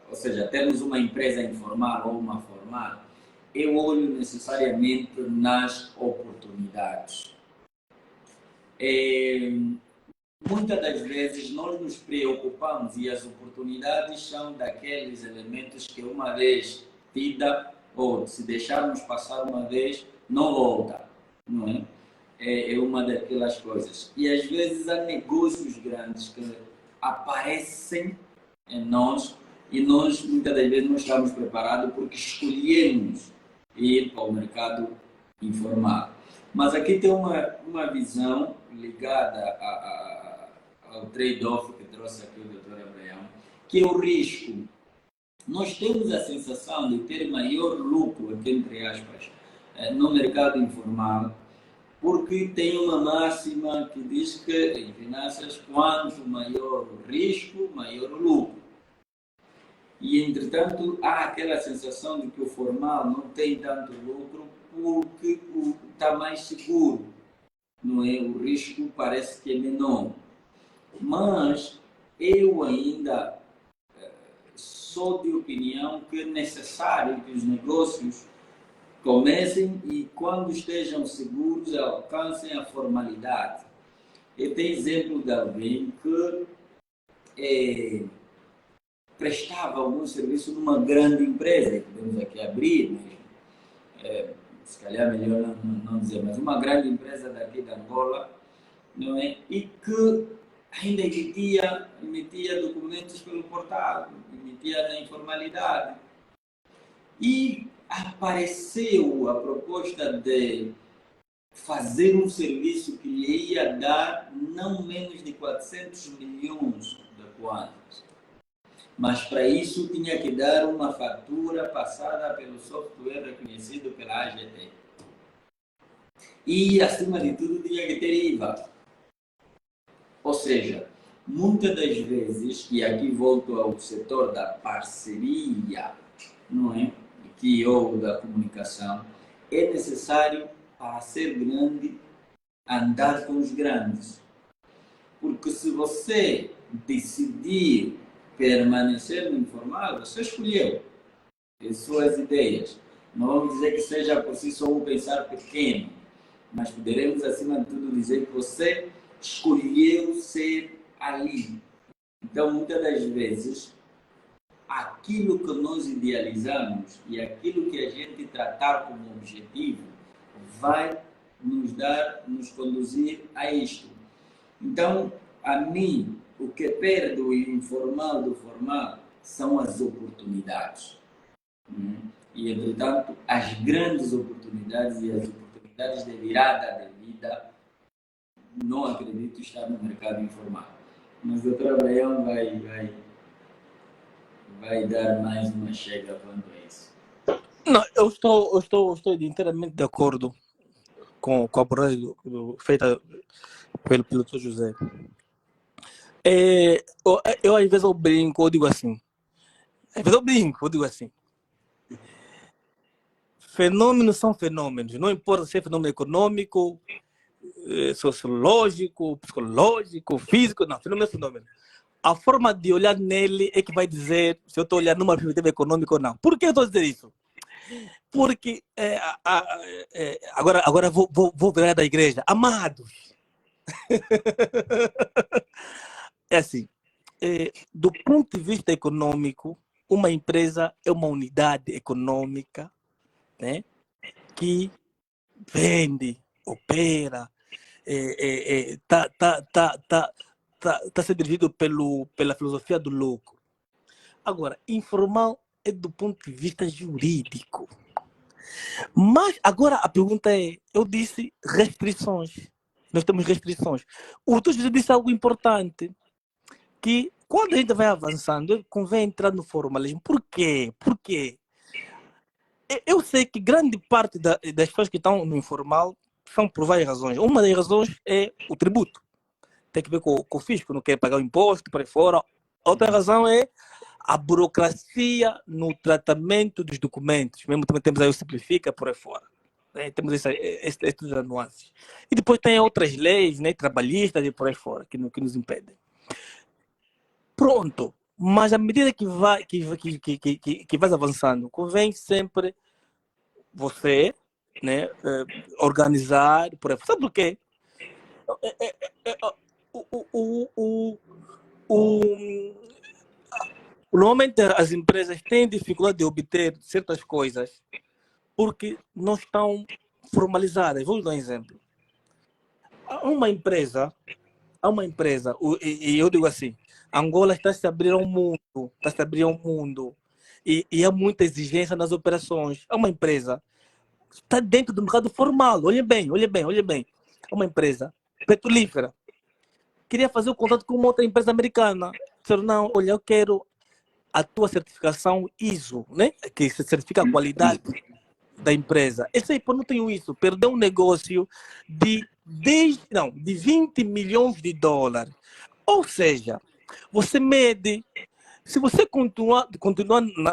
ou seja, termos uma empresa informal ou uma formal, eu olho necessariamente nas oportunidades. Muitas das vezes nós nos preocupamos e as oportunidades são daqueles elementos que uma vez tida ou se deixarmos passar uma vez, não volta, não é? É uma daquelas coisas. E às vezes há negócios grandes que aparecem em nós e nós muitas das vezes não estamos preparados porque escolhemos ir para o mercado informal. Mas aqui tem uma visão ligada ao trade-off que trouxe aqui o Dr. Abraão, que é o risco. Nós temos a sensação de ter maior lucro, aqui entre aspas, no mercado informal, porque tem uma máxima que diz que em finanças, quanto maior o risco, maior o lucro. E, entretanto, há aquela sensação de que o formal não tem tanto lucro porque está mais seguro, não é? O risco parece que é menor. Mas eu ainda sou de opinião que é necessário que os negócios comecem e, quando estejam seguros, alcancem a formalidade. Eu tenho exemplo de alguém que prestava algum serviço numa grande empresa, que podemos aqui abrir, mas, se calhar melhor não dizer, mas uma grande empresa daqui de Angola, não é? E que ainda emitia documentos pelo portal, emitia na informalidade. E apareceu a proposta de fazer um serviço que lhe ia dar não menos de 400 milhões de kwanzas. Mas para isso tinha que dar uma fatura passada pelo software reconhecido pela AGT. E, acima de tudo, tinha que ter IVA. Ou seja, muitas das vezes, e aqui volto ao setor da parceria, não é? Que ou da comunicação, é necessário, para ser grande, andar com os grandes. Porque se você decidir permanecer no informal, você escolheu as suas ideias. Não vamos dizer que seja por si só um pensar pequeno, mas poderemos, acima de tudo, dizer que você escolheu ser ali. Então, muitas das vezes, aquilo que nós idealizamos e aquilo que a gente tratar como objetivo vai nos conduzir a isto. Então, a mim, o que perde o informal do formal são as oportunidades. E, entretanto, as grandes oportunidades e as oportunidades de virada de vida, não acredito estar no mercado informal. Mas o Dr. Abraão vai dar mais uma chega quanto a isso. Não, eu estou inteiramente de acordo com a abordagem feita pelo Dr. José. Eu, às vezes, eu brinco, eu digo assim. Às vezes eu brinco, eu digo assim. Fenômenos são fenômenos. Não importa se é fenômeno econômico, sociológico, psicológico, físico. Não, fenômeno é fenômeno. A forma de olhar nele é que vai dizer se eu estou olhando numa perspectiva econômica ou não. Por que eu estou dizendo isso? Porque agora vou virar da igreja. Amados. É assim, do ponto de vista econômico, uma empresa é uma unidade econômica, né, que vende, opera, está sendo dirigido pela filosofia do lucro. Agora, informal é do ponto de vista jurídico. Mas agora a pergunta é, eu disse restrições. Nós temos restrições. O Dr. José disse algo importante, que quando a gente vai avançando, convém entrar no formalismo. Por quê? Porque eu sei que grande parte das pessoas que estão no informal São por várias razões. Uma das razões é o tributo. Tem que ver com o fisco, não quer pagar o imposto para fora. Outra razão é a burocracia no tratamento dos documentos. Mesmo também temos aí o Simplifica por aí fora. Né? Temos essas nuances. E depois tem outras leis, né, trabalhistas e por aí fora, que nos impedem. Pronto. Mas à medida que vais avançando, convém sempre você, né, organizar, por aí. Sabe por quê? Normalmente as empresas têm dificuldade de obter certas coisas porque não estão formalizadas. Vou dar um exemplo. Há uma empresa, e eu digo assim, Angola está se abrir ao mundo, e há muita exigência nas operações. Há uma empresa está dentro do mercado formal. Olha bem. É uma empresa petrolífera. Queria fazer o contrato com uma outra empresa americana. Disseram, não, olha, eu quero a tua certificação ISO, né? Que certifica a qualidade da empresa. Esse aí, não tenho isso. Perdeu um negócio de 20 milhões de dólares. Ou seja, você mede. Se você continuar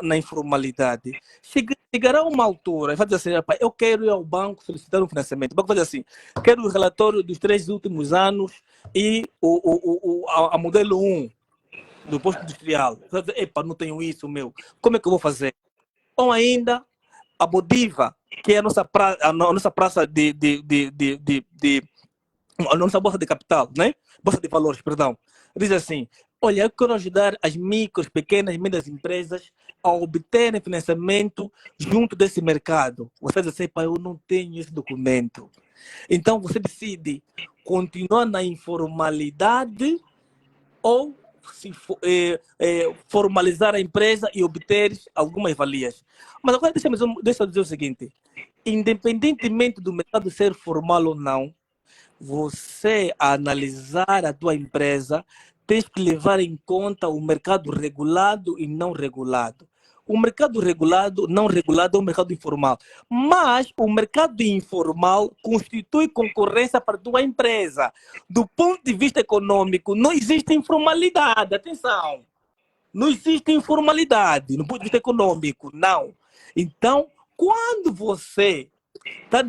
na informalidade, chegará uma altura e vai dizer assim, rapaz, eu quero ir ao banco solicitar um financiamento. O banco vai dizer assim, quero o relatório dos 3 últimos anos e a modelo 1 do posto industrial. Você vai dizer, epa, não tenho isso, meu. Como é que eu vou fazer? Ou ainda, a Bodiva, que é a nossa praça a nossa bolsa de capital, né? Bolsa de valores, perdão. Diz assim, olha, eu quero ajudar as micros, pequenas e médias empresas a obterem financiamento junto desse mercado. Você diz assim, pai, eu não tenho esse documento. Então, você decide continuar na informalidade ou formalizar a empresa e obter algumas valias. Mas agora deixa eu dizer o seguinte, independentemente do mercado ser formal ou não, você analisar a tua empresa, tens que levar em conta o mercado regulado e não regulado. O mercado regulado, não regulado, é um mercado informal. Mas o mercado informal constitui concorrência para a tua empresa. Do ponto de vista econômico, não existe informalidade. Atenção! Não existe informalidade no ponto de vista econômico, não. Então, quando você está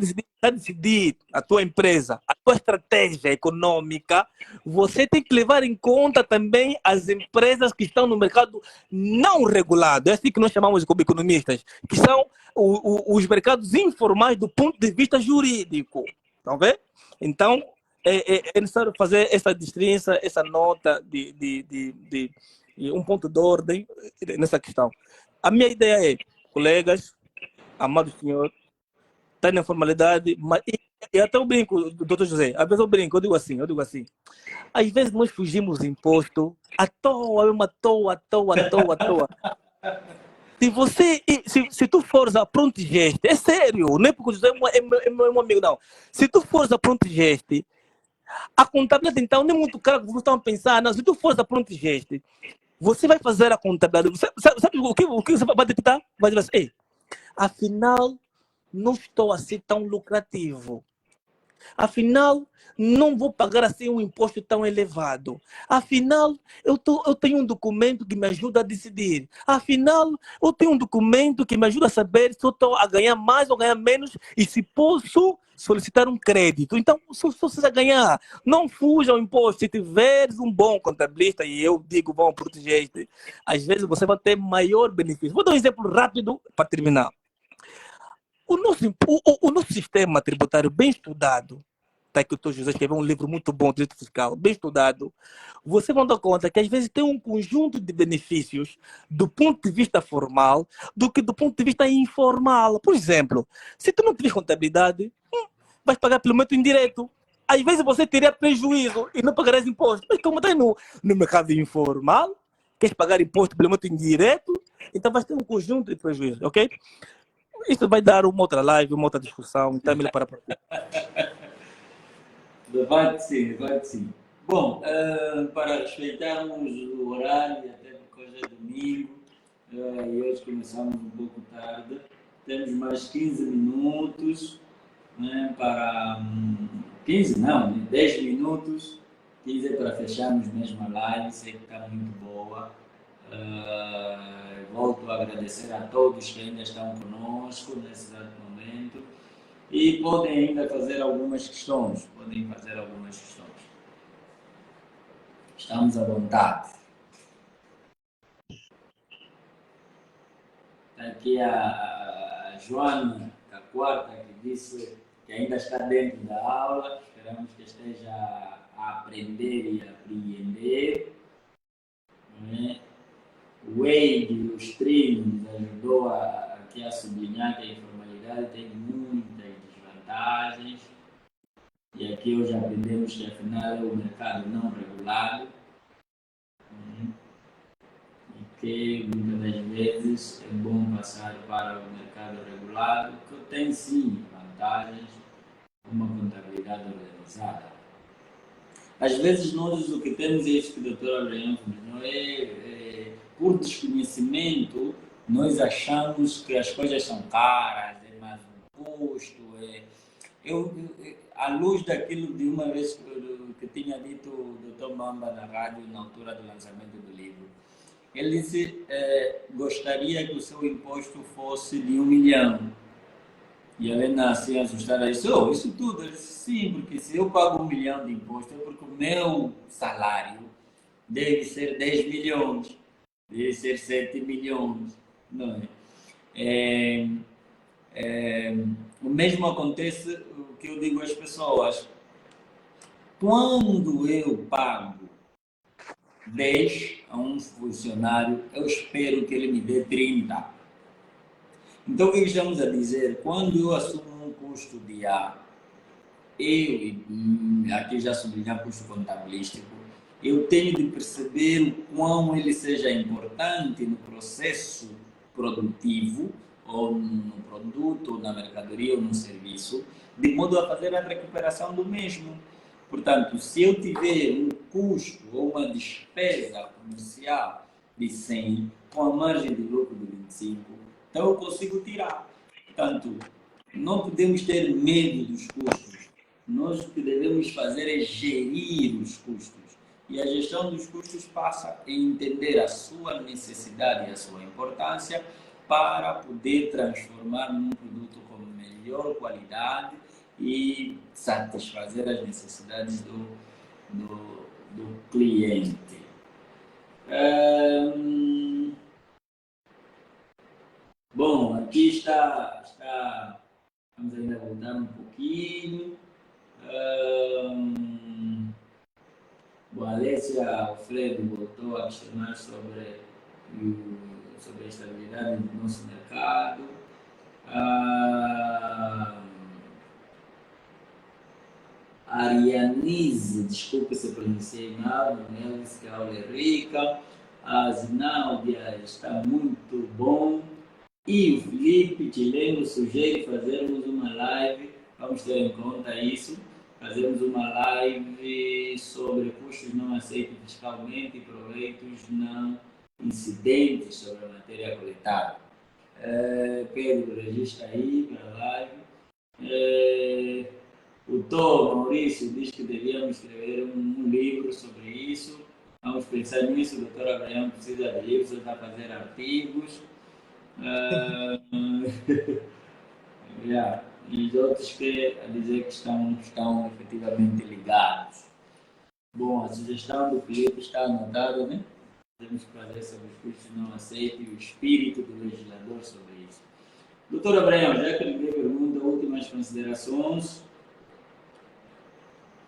a decidir a tua empresa, a tua estratégia econômica, você tem que levar em conta também as empresas que estão no mercado não regulado. É assim que nós chamamos como economistas, que são os mercados informais do ponto de vista jurídico. Ok? Então, é necessário fazer essa distinção, essa nota de um ponto de ordem nessa questão. A minha ideia é, colegas, amados senhores, está na informalidade, mas e até eu brinco, doutor José, às vezes eu brinco, eu digo assim, às vezes nós fugimos do imposto à toa, mesmo à toa. Se tu fores a Prontigeste, é sério, não é porque o José é meu amigo, não. Se tu fores a Prontigeste, a contabilidade então não é muito caro que vocês estão a pensar, não. Se tu fores a Prontigeste, você vai fazer a contabilidade, sabe o que você vai detectar? Vai dizer assim, ei, afinal, não estou a ser tão lucrativo. Afinal, não vou pagar assim um imposto tão elevado. Afinal, eu tenho um documento que me ajuda a decidir. Afinal, eu tenho um documento que me ajuda a saber se eu estou a ganhar mais ou ganhar menos e se posso solicitar um crédito. Então, se você ganhar, não fuja ao imposto. Se tiveres um bom contabilista, e eu digo bom proteger, às vezes você vai ter maior benefício. Vou dar um exemplo rápido para terminar. O nosso sistema tributário bem estudado, tá, que o Dr. José escreveu um livro muito bom, Direito Fiscal, bem estudado, você vai dar conta que às vezes tem um conjunto de benefícios do ponto de vista formal do que do ponto de vista informal. Por exemplo, se tu não tiver contabilidade, vais pagar pelo método indireto. Às vezes você teria prejuízo e não pagarás imposto. Mas como está no mercado informal, queres pagar imposto pelo método indireto, então vais ter um conjunto de prejuízos, ok? Isso vai dar uma outra live, uma outra discussão, então é melhor para aqui. Vai de sim. Bom, para respeitarmos o horário, até porque hoje é domingo, e hoje começamos um pouco tarde, temos mais 15 minutos né, para 15, não, 10 minutos. 15 é para fecharmos mesmo a live, sei que está muito boa. Volto a agradecer a todos que ainda estão conosco nesse exato momento e podem ainda fazer algumas questões, Estamos à vontade. Está aqui a Joana, da quarta, que disse que ainda está dentro da aula. Esperamos que esteja a aprender e a apreender. Né? O Wade, os treinos, ajudou aqui a sublinhar que a informalidade tem muitas desvantagens. E aqui hoje aprendemos que afinal é o mercado não regulado. E que muitas das vezes é bom passar para o mercado regulado, que tem sim vantagens, uma contabilidade organizada. Às vezes nós o que temos é isso que o doutor Abraham falou, por desconhecimento, nós achamos que as coisas são caras, é mais um custo. À luz daquilo de uma vez que tinha dito o doutor Mamba na rádio na altura do lançamento do livro, ele disse gostaria que o seu imposto fosse de 1 milhão. E a Helena assim assustada disse, isso tudo? Ele disse, sim, porque se eu pago 1 milhão de imposto é porque o meu salário deve ser 10 milhões, deve ser 7 milhões. Não é? O mesmo acontece, o que eu digo às pessoas, quando eu pago 10 a um funcionário, eu espero que ele me dê 30. Então, o que estamos a dizer? Quando eu assumo um custo de A, aqui já sublinhar custo contabilístico, eu tenho de perceber o quão ele seja importante no processo produtivo, ou no produto, ou na mercadoria, ou no serviço, de modo a fazer a recuperação do mesmo. Portanto, se eu tiver um custo ou uma despesa comercial de 100, com a margem de lucro de 25, então eu consigo tirar. Portanto, não podemos ter medo dos custos. Nós o que devemos fazer é gerir os custos. E a gestão dos custos passa em entender a sua necessidade e a sua importância para poder transformar num produto com melhor qualidade e satisfazer as necessidades do cliente. Bom, aqui está, vamos ainda voltar um pouquinho. O Alessia Alfredo voltou a questionar sobre a estabilidade do nosso mercado. A Arianise, desculpe se pronunciei mal, não disse que a aula é rica. A Zinaldia está muito bom. E o Felipe Chileno sugere fazermos uma live, vamos ter em conta isso, fazermos uma live sobre custos não aceitos fiscalmente e proveitos não incidentes sobre a matéria coletada. Pedro, registra aí para a live. O Tom Maurício diz que devíamos escrever um livro sobre isso. Vamos pensar nisso. O doutor Abraham precisa de livros, ele está a fazer artigos. E os outros que a dizer que estão efetivamente ligados. Bom, a sugestão do Felipe está anotada, né? Temos que fazer sobre os custos não aceitos e o espírito do legislador sobre isso. Doutor Abraham, já que ninguém pergunta, últimas considerações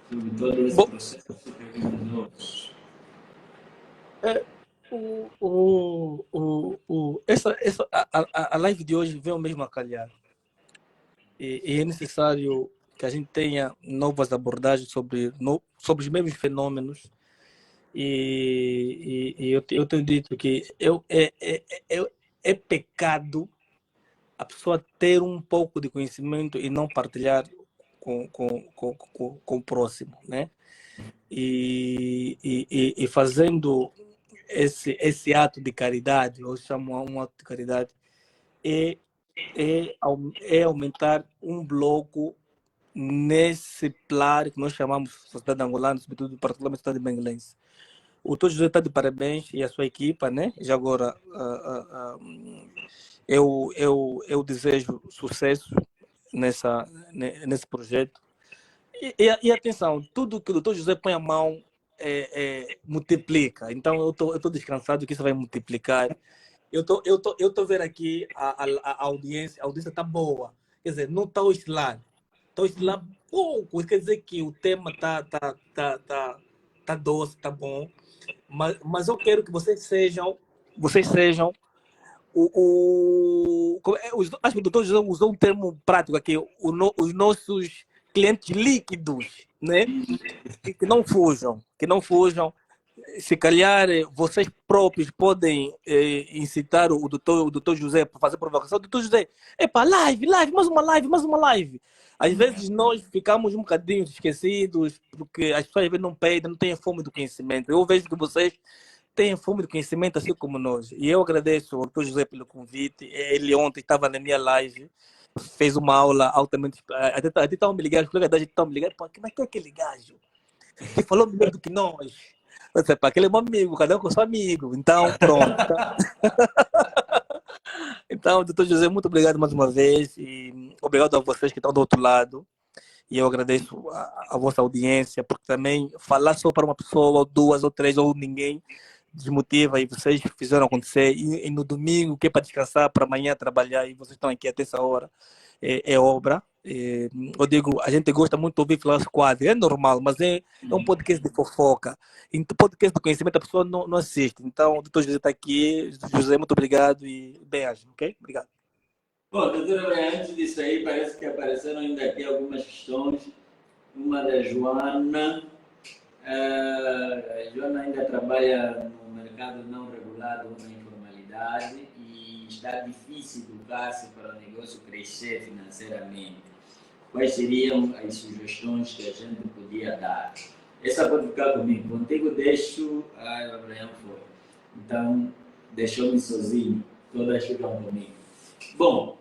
sobre todo esse processo que nos a live de hoje veio mesmo a calhar. E é necessário que a gente tenha novas abordagens sobre os mesmos fenômenos. E eu tenho dito que é pecado a pessoa ter um pouco de conhecimento e não partilhar com o próximo, né? E fazendo esse ato de caridade, ou chamo um ato de caridade, é aumentar um bloco nesse pilar que nós chamamos de sociedade angolana, sobretudo particularmente a sociedade benguelense. O Dr. José está de parabéns e a sua equipa, né? Já agora eu desejo sucesso nesse projeto. E atenção, tudo que o Dr. José põe a mão multiplica. Então eu tô descansado que isso vai multiplicar. Eu tô vendo aqui a audiência está boa. Quer dizer, não está oscilando. Está oscilando pouco. Quer dizer que o tema tá doce, tá bom. Mas eu quero que vocês sejam acho que o doutor José usou um termo prático aqui, os nossos clientes líquidos, né? Que não fujam, se calhar vocês próprios podem incitar o doutor José para fazer provocação. Doutor José, epa, live, mais uma live. Às vezes nós ficamos um bocadinho esquecidos, porque as pessoas às vezes não pedem, não têm fome do conhecimento. Eu vejo que vocês têm fome de conhecimento assim como nós. E eu agradeço ao doutor José pelo convite. Ele ontem estava na minha live, fez uma aula altamente... Até estavam me ligando, os colegas da gente estavam me ligando, mas que é aquele gajo? Que falou melhor do que nós. Eu disse, aquele é meu amigo, cada um com seu amigo. Então, pronto. Então, doutor José, muito obrigado mais uma vez. E obrigado a vocês que estão do outro lado. E eu agradeço a vossa audiência, porque também falar só para uma pessoa, ou duas, ou três, ou ninguém, desmotiva, e vocês fizeram acontecer. E no domingo, que é para descansar, para amanhã trabalhar, e vocês estão aqui até essa hora, é obra. Eu digo, a gente gosta muito de ouvir falar quase, é normal, mas é um podcast de fofoca. Então, podcast de conhecimento, a pessoa não assiste. Então, o doutor José está aqui. José, muito obrigado e bem-aja, ok? Obrigado. Bom, doutora Maria, antes disso aí, parece que apareceram ainda aqui algumas questões. Uma da Joana. A Joana ainda trabalha no mercado não regulado na informalidade e está difícil educar-se para o negócio crescer financeiramente. Quais seriam as sugestões que a gente podia dar? Essa pode ficar comigo. Contigo deixo... o Abraão foi. Então, deixou-me sozinho. Todas ficam comigo. Bom,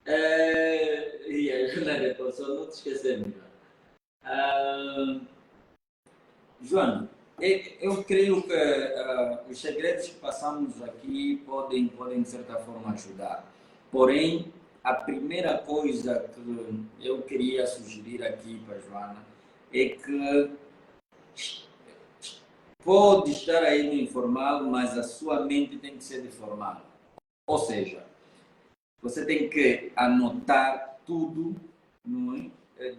e a Joana reforçou, não te esquecemos. Joana, eu creio que os segredos que passamos aqui podem, de certa forma, ajudar. Porém, a primeira coisa que eu queria sugerir aqui para a Joana é que pode estar aí no informal, mas a sua mente tem que ser de formal. Ou seja, você tem que anotar tudo, não é?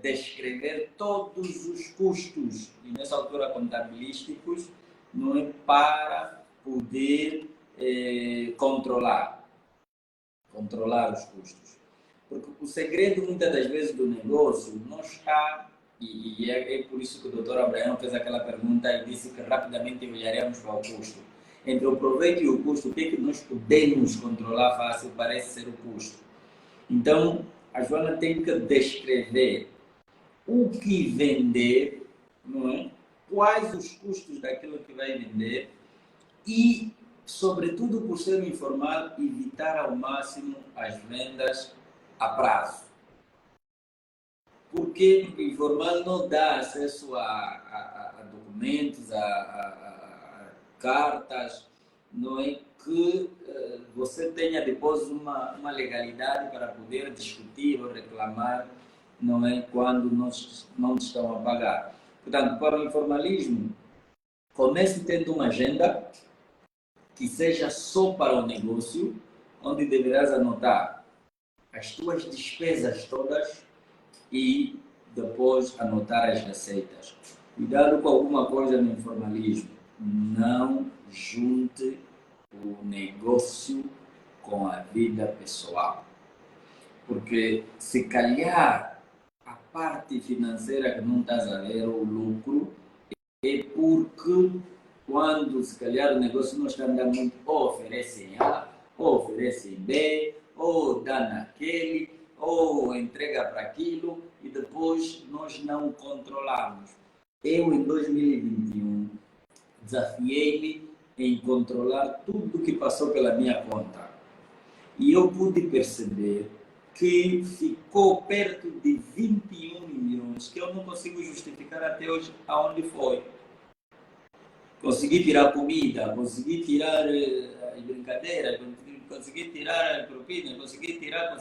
Descrever todos os custos, e nessa altura contabilísticos, não é? Para poder controlar os custos. Porque o segredo, muitas das vezes, do negócio não está, e é por isso que o doutor Abraão fez aquela pergunta e disse que rapidamente olharemos para o custo. Entre o proveito e o custo, o que é que nós podemos controlar fácil parece ser o custo. Então, a Joana tem que descrever o que vender, não é? Quais os custos daquilo que vai vender e, sobretudo por ser informal, evitar ao máximo as vendas a prazo. Porque o informal não dá acesso a documentos, a cartas, não é? Que você tenha depois uma legalidade para poder discutir ou reclamar, não é? Quando não estão a pagar. Portanto, para o informalismo, comece tendo uma agenda que seja só para o negócio, onde deverás anotar as tuas despesas todas e depois anotar as receitas. Cuidado com alguma coisa no informalismo. Não junte o negócio com a vida pessoal. Porque se calhar a parte financeira que não estás a ver, o lucro, é porque quando se calhar o negócio não está andando muito, ou oferecem A, ou oferecem B, ou dá naquele, ou entrega para aquilo, e depois nós não controlamos. Eu, em 2021, desafiei-me em controlar tudo que passou pela minha conta. E eu pude perceber que ficou perto de 21 milhões, que eu não consigo justificar até hoje aonde foi. Consegui tirar comida, consegui tirar as brincadeiras, consegui tirar a propina, consegui tirar,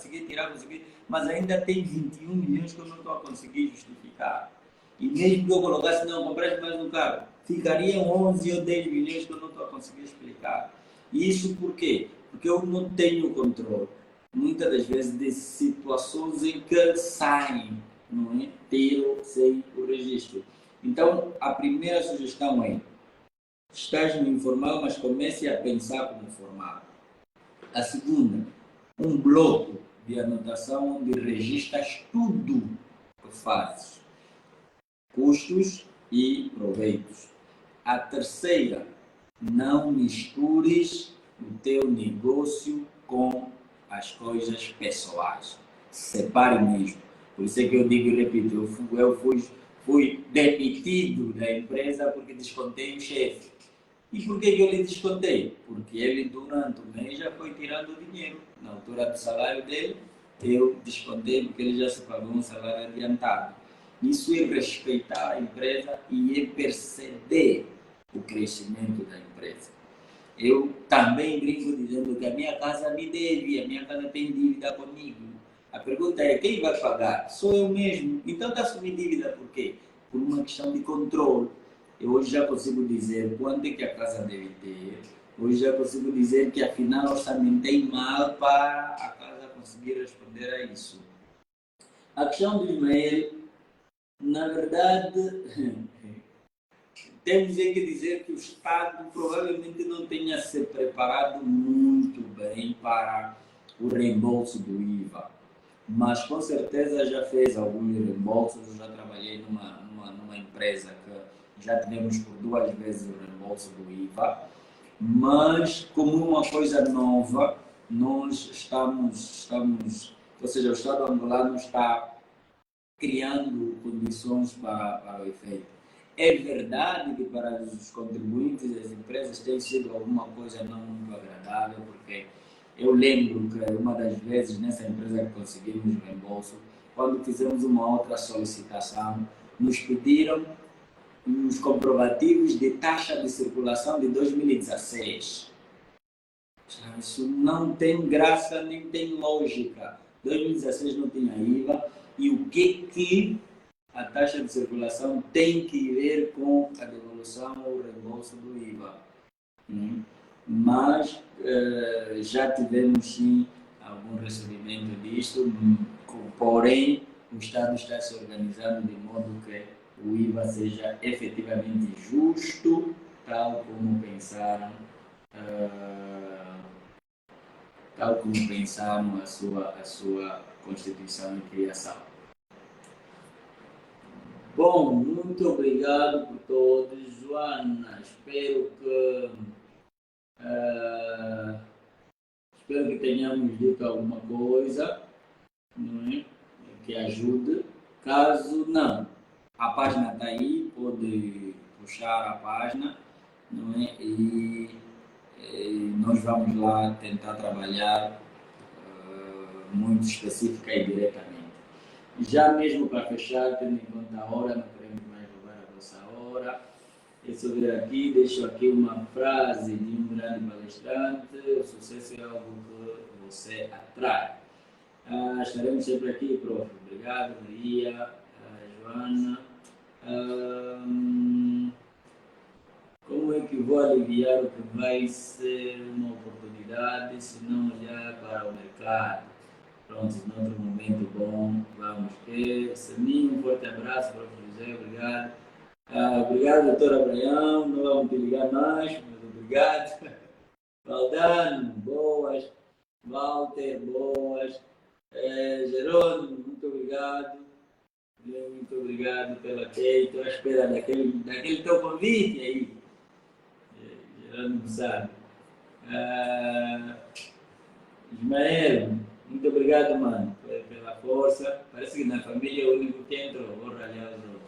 mas ainda tem 21 milhões que eu não estou a conseguir justificar. E mesmo que eu colocasse, não, comprasse mais um carro, ficariam 11 ou 10 milhões que eu não estou a conseguir explicar. E isso por quê? Porque eu não tenho controle, muitas das vezes, de situações em que saem, não é? Ter sem o registro. Então, a primeira sugestão é: estás no informal, mas comece a pensar como formal. A segunda, um bloco de anotação onde registras tudo que fazes, custos e proveitos. A terceira, não mistures o teu negócio com as coisas pessoais. Separe mesmo. Por isso é que eu digo e repito, eu fui demitido da empresa porque descontei o chefe. E por que eu lhe descontei? Porque ele, durante o mês, já foi tirando o dinheiro. Na altura do salário dele, eu descontei porque ele já se pagou um salário adiantado. Isso é respeitar a empresa e é perceber o crescimento da empresa. Eu também brinco dizendo que a minha casa me deve, a minha casa tem dívida comigo. A pergunta é: quem vai pagar? Sou eu mesmo. Então está assumindo dívida por quê? Por uma questão de controle. Eu hoje já consigo dizer quanto é que a casa deve ter. Hoje já consigo dizer que afinal orçamentei mal para a casa conseguir responder a isso. A questão do Ismael, na verdade, temos que dizer que o Estado provavelmente não tenha se preparado muito bem para o reembolso do IVA, mas com certeza já fez alguns reembolsos. Eu já trabalhei numa empresa que já tivemos por 2 vezes o reembolso do IVA, mas como uma coisa nova, nós estamos, ou seja, o Estado angolano está criando condições para o efeito. É verdade que para os contribuintes e as empresas tem sido alguma coisa não muito agradável, porque eu lembro que uma das vezes nessa empresa que conseguimos o reembolso, quando fizemos uma outra solicitação, nos pediram os comprovativos de taxa de circulação de 2016. Isso não tem graça nem tem lógica. 2016 não tinha IVA. E o que a taxa de circulação tem que ver com a devolução ou reembolso do IVA? Mas já tivemos sim algum recebimento disto, porém o Estado está se organizando de modo que o IVA seja efetivamente justo, tal como pensaram a sua Constituição e criação. Bom, muito obrigado por todos. Joana, espero que tenhamos dito alguma coisa, não é? Que ajude. Caso não, a página está aí, pode puxar a página, não é? E nós vamos lá tentar trabalhar muito específica e diretamente. Já mesmo para fechar, tendo em conta a hora, não queremos mais roubar a vossa hora. Eu só vir aqui, deixo aqui uma frase de um grande palestrante: o sucesso é algo que você atrai. Estaremos sempre aqui, prof. Obrigado, Maria, Joana. Como é que vou aliviar o que vai ser uma oportunidade se não olhar para o mercado? Pronto, num outro momento bom, vamos ter. Saminho, um forte abraço, prof. José, obrigado. Obrigado, doutor Abraão, não vamos te ligar mais, mas obrigado. Valdano, boas. Walter, boas. Jerônimo, muito obrigado. Muito obrigado pela Kate. Estou à espera daquele teu convite aí. Jerônimo sabe. Ismael, muito obrigado, mano, pela força. Parece que na família é o único que entra, vou ralhar os outros.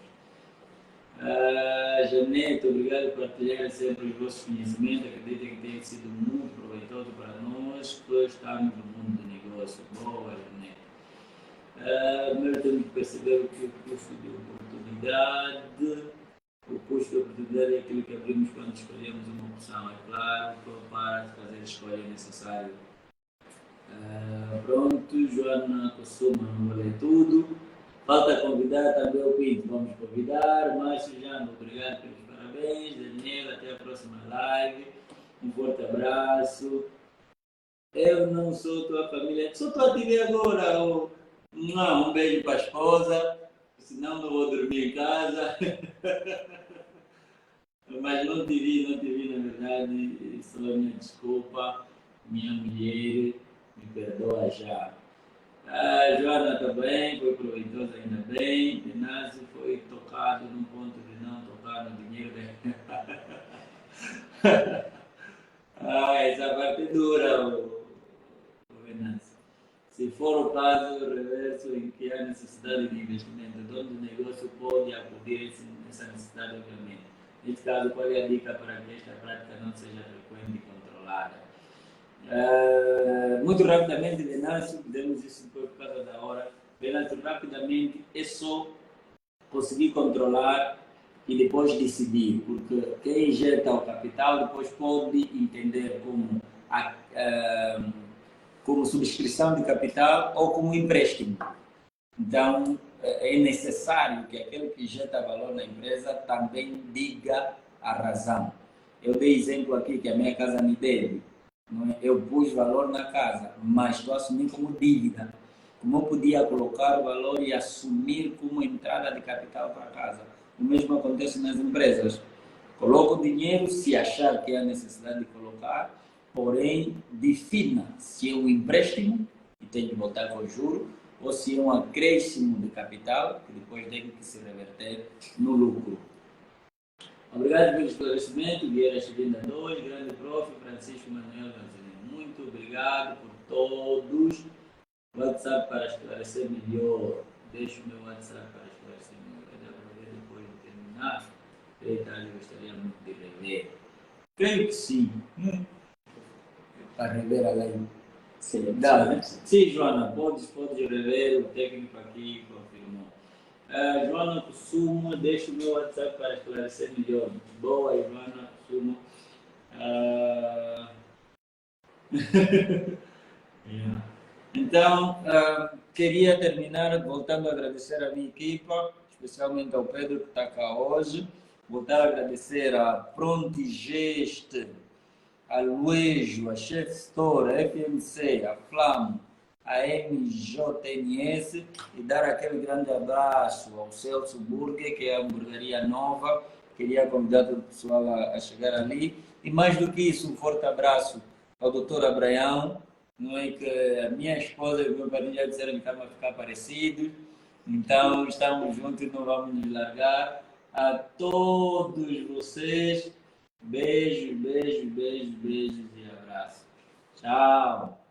Janete, obrigado por partilhar sempre os vossos conhecimentos. Acredito que tenha sido muito proveitoso para nós que estamos no mundo do negócio. Boa, Janete. Primeiro temos que perceber que o custo de oportunidade. O custo de oportunidade é aquilo que abrimos quando escolhemos uma opção, é claro, para fazer a escolha necessária. Pronto, Joana Kossuma, não vou ler tudo. Falta convidar também o Pinto, vamos convidar. Márcio Jano, obrigado pelos parabéns. Daniela, até a próxima live. Um forte abraço. Eu não sou tua família, só estou a te ver agora. Um beijo para a esposa, senão não vou dormir em casa. Mas não te vi na verdade. Sônia, desculpa. Minha mulher, me perdoa já. Joana também, foi proveitosa ainda bem. Inácio foi tocado num ponto de não tocar no dinheiro dele. Essa parte é dura, o Inácio. Se for o caso reverso em que há necessidade de investimento, o dono do negócio pode acudir a essa necessidade, obviamente. Nesse caso, qual é a dica para que esta prática não seja frequente e controlada? Muito rapidamente, Venâncio, demos isso por causa da hora. Venâncio, rapidamente, é só conseguir controlar e depois decidir, porque quem injeta o capital depois pode entender como subscrição de capital ou como empréstimo. Então, é necessário que aquele que injeta valor na empresa também diga a razão. Eu dei exemplo aqui que a minha casa me deve. Eu pus valor na casa, mas estou assumindo como dívida. Como eu podia colocar o valor e assumir como entrada de capital para a casa? O mesmo acontece nas empresas. Coloco o dinheiro se achar que há necessidade de colocar, porém defina se é um empréstimo e tem que voltar com juro ou se é um acréscimo de capital que depois tem que se reverter no lucro. Obrigado pelo esclarecimento, Vieira Chivinda 2, grande prof, Francisco Manuel Vanzini. Muito obrigado por todos. WhatsApp para esclarecer melhor. Deixo o meu WhatsApp para esclarecer melhor. Dá para ver depois de terminar. Eita, eu gostaria muito de rever. Creio que sim. Para rever a lei. Sim, dá, né? Sim, Joana, podes rever, o técnico aqui confirmou. Joana Kossuma, deixa o meu WhatsApp para esclarecer melhor. Boa, Joana Kossuma. Então, queria terminar voltando a agradecer a minha equipa, especialmente ao Pedro que está cá hoje. Voltar a agradecer a Prontigest, a Luejo, a Chef Store, a FMC, a Flam, a MJNS e dar aquele grande abraço ao Celso Burger, que é a hamburgueria nova. Queria convidar todo o pessoal a chegar ali. E mais do que isso, um forte abraço ao Dr. Abraão, não é que a minha esposa e o meu padrinho já disseram que estamos a ficar parecidos. Então, estamos juntos e não vamos nos largar. A todos vocês, beijos e abraços. Tchau!